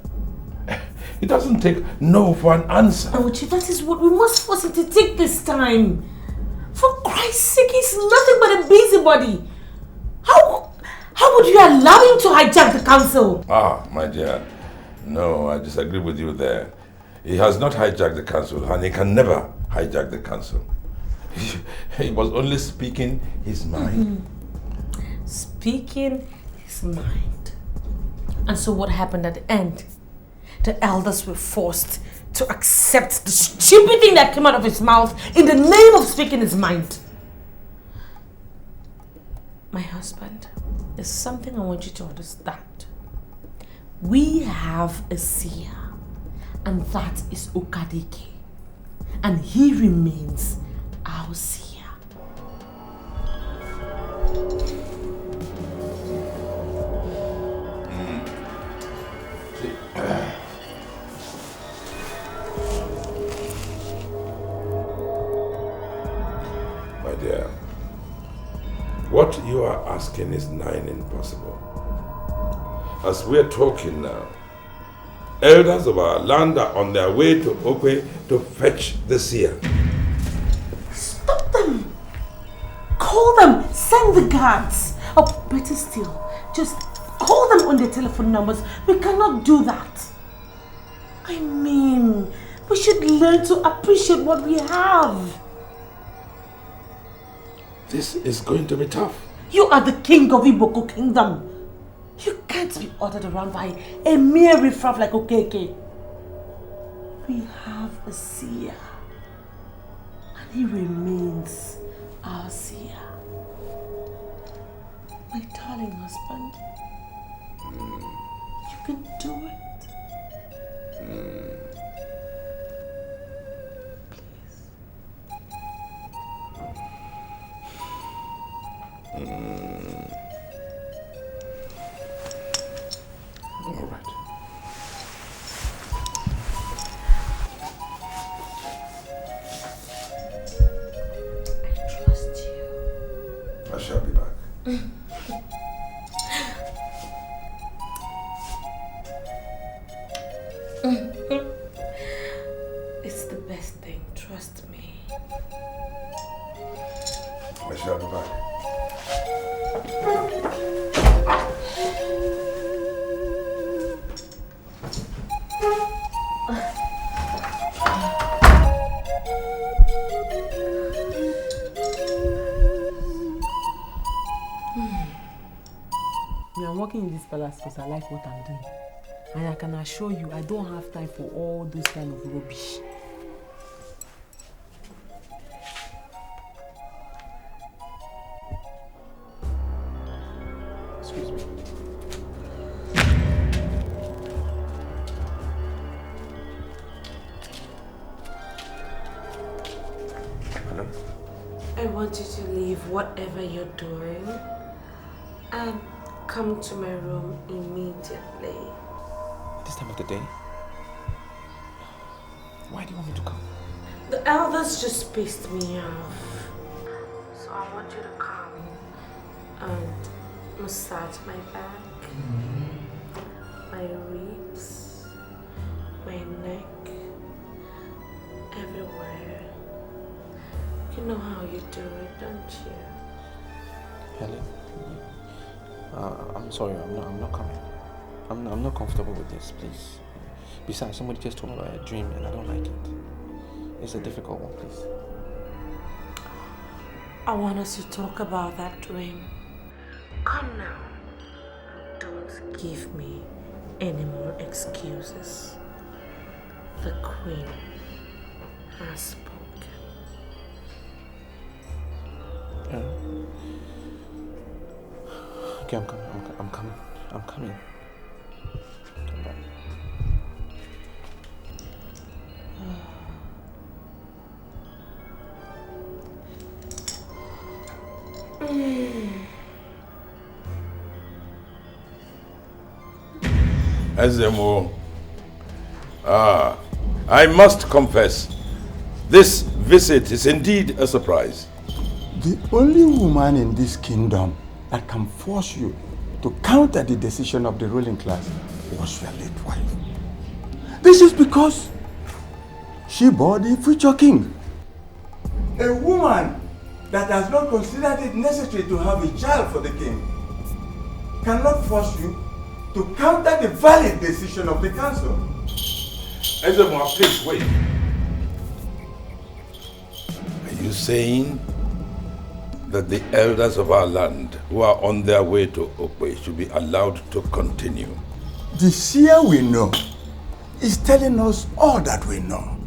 He doesn't take no for an answer. Alichi, that is what we must force him to take this time. For Christ's sake, he's nothing but a busybody. How would you allow him to hijack the council? Ah, my dear. No, I disagree with you there. He has not hijacked the council, and he can never hijack the council. He was only speaking his mind. Speaking his mind. And so what happened at the end? The elders were forced to accept the stupid thing that came out of his mouth in the name of speaking his mind. My husband, there's something I want you to understand. We have a seer, and that is Okadike. And he remains our seer. My dear, what you are asking is nigh impossible. As we're talking now, elders of our land are on their way to Okwe to fetch the seer. Stop them! Call them! Send the guards! Or better still, just call them on their telephone numbers. We cannot do that. I mean, We should learn to appreciate what we have. This is going to be tough. You are the king of Iboko Kingdom. You can't be ordered around by a mere riffraff like Okeke. We have a seer. And he remains our seer. My darling husband, you can do it. All right. I trust you. I shall be back. It's the best thing, trust me. I shall be back. I'm working in this palace because I like what I'm doing. And I can assure you, I don't have time for all those kind of rubbish. Excuse me. Hello? I want you to leave whatever you're doing and come to my room immediately. This time of the day? Why do you want me to come? The elders just pissed me off. So I want you to come and massage my back, my ribs, my neck, everywhere. You know how you do it, don't you? Helen, I'm sorry, I'm not coming. I'm not comfortable with this, please. Besides, somebody just told me about a dream and I don't like it. It's a difficult one, please. I want us to talk about that dream. Come now. Don't give me any more excuses. The Queen has spoken. Okay, I'm coming. I'm coming. Come back. Ezemo. I must confess, this visit is indeed a surprise. The only woman in this kingdom that can force you to counter the decision of the ruling class was your late wife. This is because she bore the future king. A woman that has not considered it necessary to have a child for the king cannot force you to counter the valid decision of the council. Ezemo, please wait. Are you saying that the elders of our land who are on their way to Okwe should be allowed to continue? The seer we know is telling us all that we know.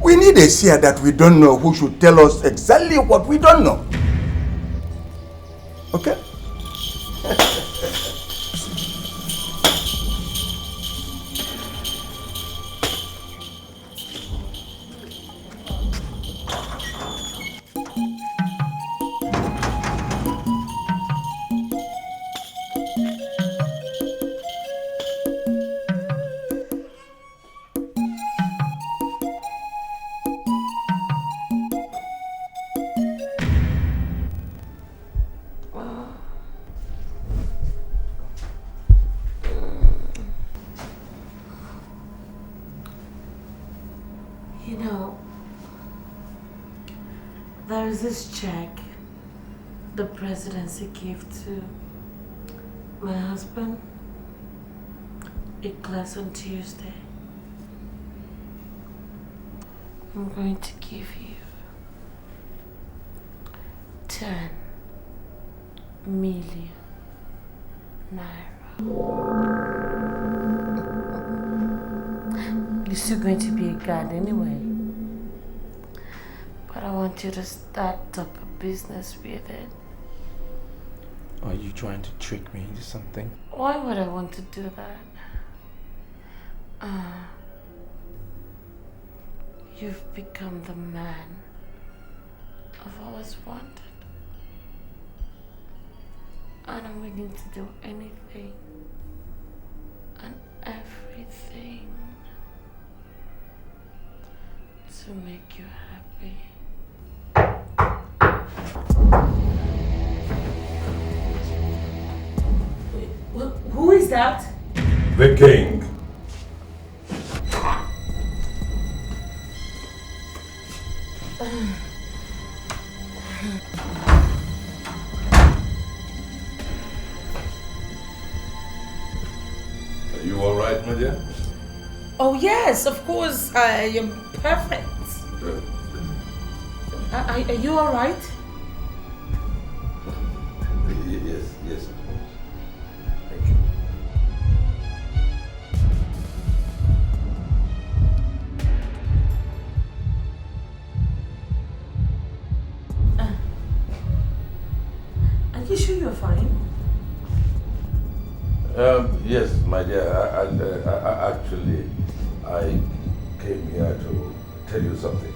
We need a seer that we don't know who should tell us exactly what we don't know. Okay? You know, there is this check the presidency gave to my husband. It clears on Tuesday. I'm going to give you 10 million naira. You're still going to be a guard anyway. But I want you to start up a business with it. Are you trying to trick me into something? Why would I want to do that? You've become the man I've always wanted. And I'm willing to do anything and everything to make you happy. Who is that? The king. Are you all right, my dear? Oh yes, of course, I am perfect. Are you all right? Yes, of course. Thank you. Are you sure you're fine? Yes, my dear. Actually, I came here to tell you something.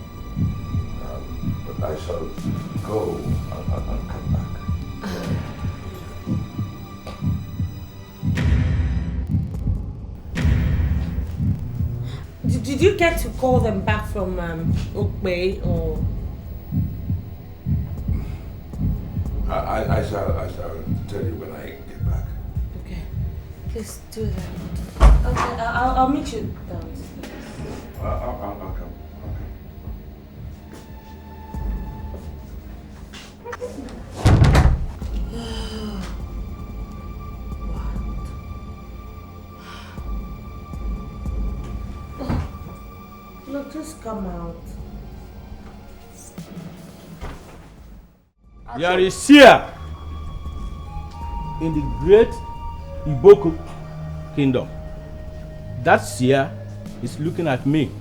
But I shall go and come back. Did you get to call them back from Okbe or? I shall tell you when I get back. Okay, please do that. Okay, I'll meet you downstairs. I'll come. Look, just come out. There is seer in the great Iboko kingdom. That seer is looking at me,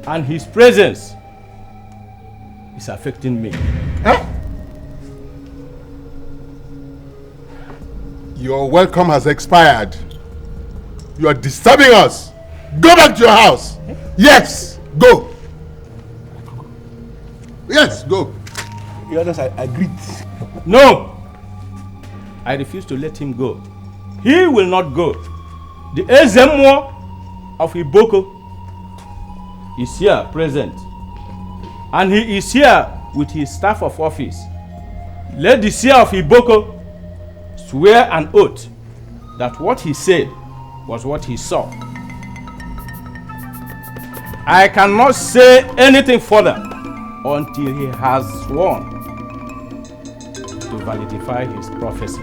and his presence is affecting me. Huh? Your welcome has expired. You are disturbing us. Go back to your house. Yes, go. Yes, go. The others agreed. No! I refuse to let him go. He will not go. The Ezemo of Iboko is here present. And he is here with his staff of office. Let the seer of Iboko swear an oath that what he said was what he saw. I cannot say anything further until he has sworn to validify his prophecy.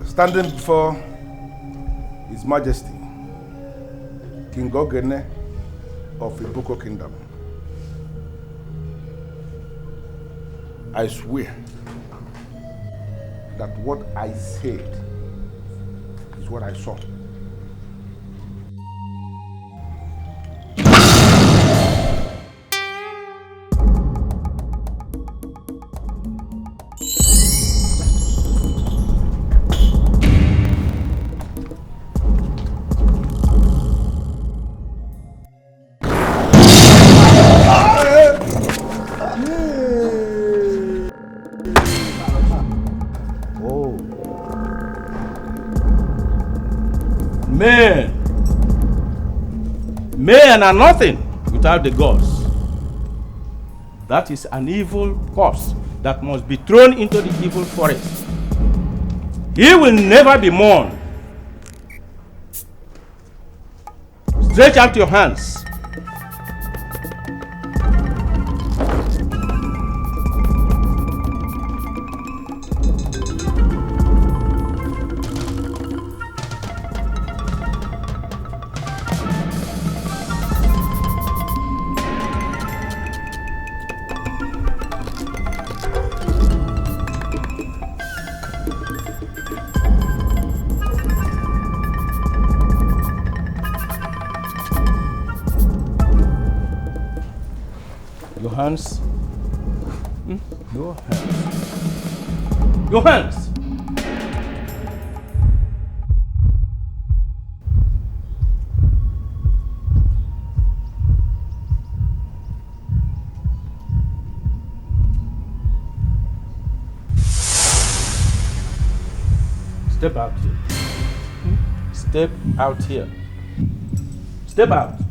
Standing before His Majesty, King Ogene of Iboko Kingdom, I swear that what I said is what I saw. Men are nothing without the gods. That is an evil corpse that must be thrown into the evil forest. He will never be mourned. Stretch out your hands. Hands. Your hands. Your hands. Step out here. Step out here. Step out.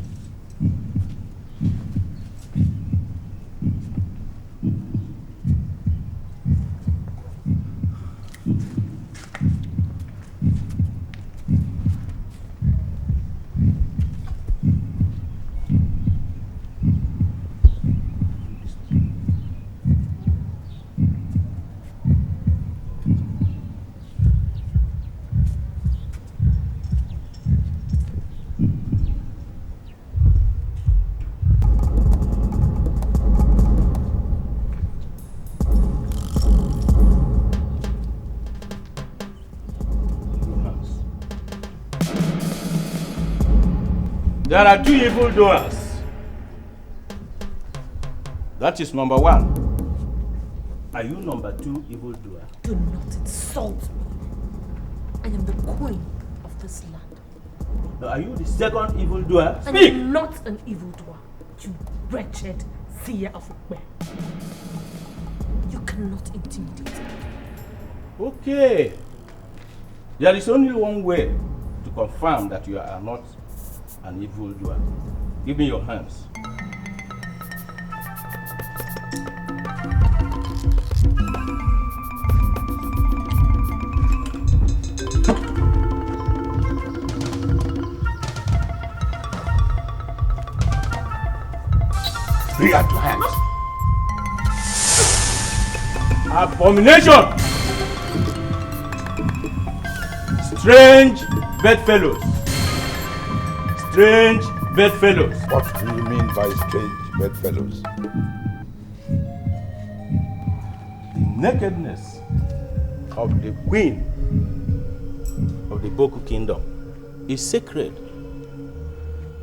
There are two evildoers. That is number one. Are you number two evildoer? Do not insult me. I am the queen of this land. Now, are you the second evildoer? I Speak! am not an evildoer, you wretched seer of Ukbe. You cannot intimidate me. Okay. There is only one way to confirm that you are not an evildoer. Give me your hands. Bring out your hands. Abomination! Strange bedfellows. Strange bedfellows. What do you mean by strange bedfellows? The nakedness of the queen of the Boku kingdom is sacred.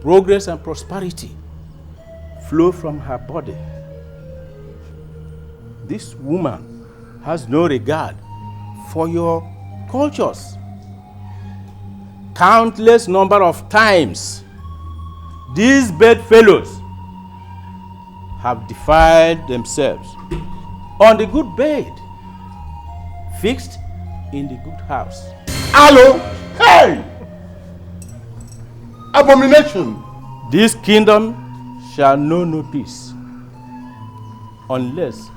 Progress and prosperity flow from her body. This woman has no regard for your cultures. Countless number of times, these bedfellows have defiled themselves on the good bed, fixed in the good house. Hello? Hey! Abomination! This kingdom shall know no peace unless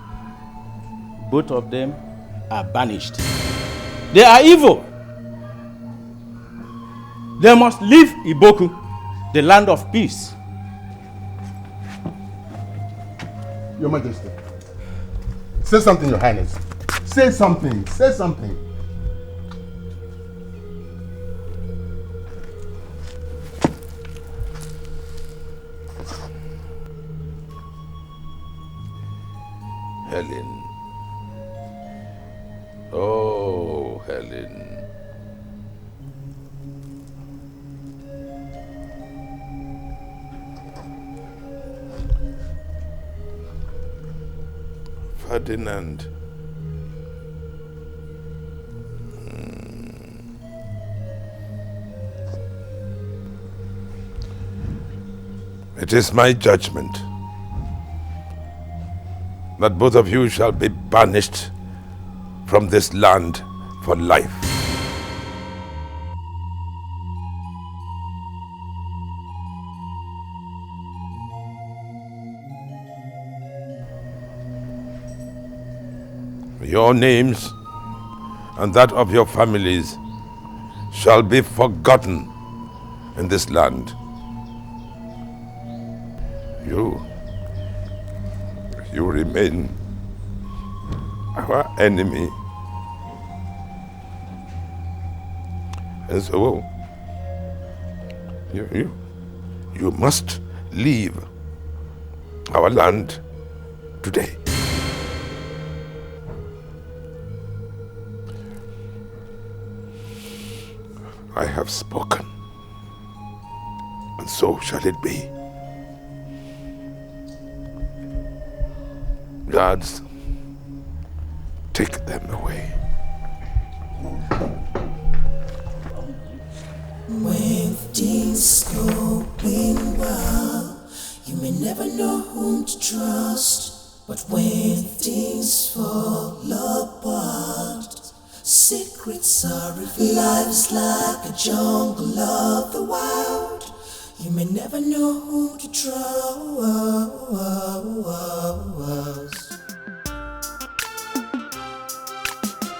both of them are banished. They are evil. They must leave Iboku, the land of peace. Your Majesty, say something, Your Highness. Say something. Say something. Helen. Oh, Helen. Ferdinand. It is my judgment that both of you shall be banished from this land for life. Your names and that of your families shall be forgotten in this land. You remain our enemy. And so, you must leave our land today. I have spoken, and so shall it be. Guards, take them away. When things going well, you may never know whom to trust. But when things fall apart, secrets are revealed. Life's like a jungle of the wild. You may never know whom to trust.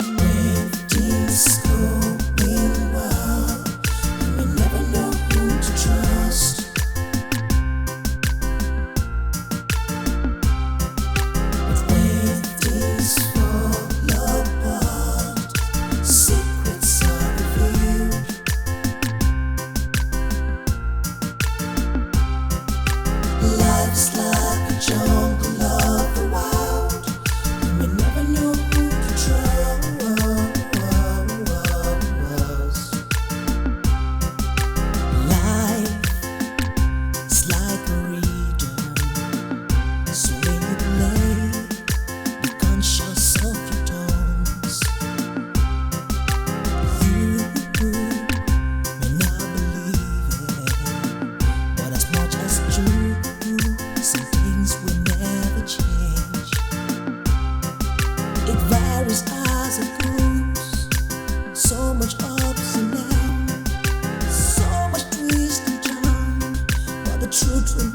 When things going well, you may never know whom to trust. But when things fall apart, secrets are revealed. Life's like a jungle of the wild. You may never know who to trust. Life is like a rhythm, so when you play, be conscious of your tones. You may not believe it, but as much as true, some things will never change. It varies as it goes, so much ups and downs, so much twist and turn, but the truth remains.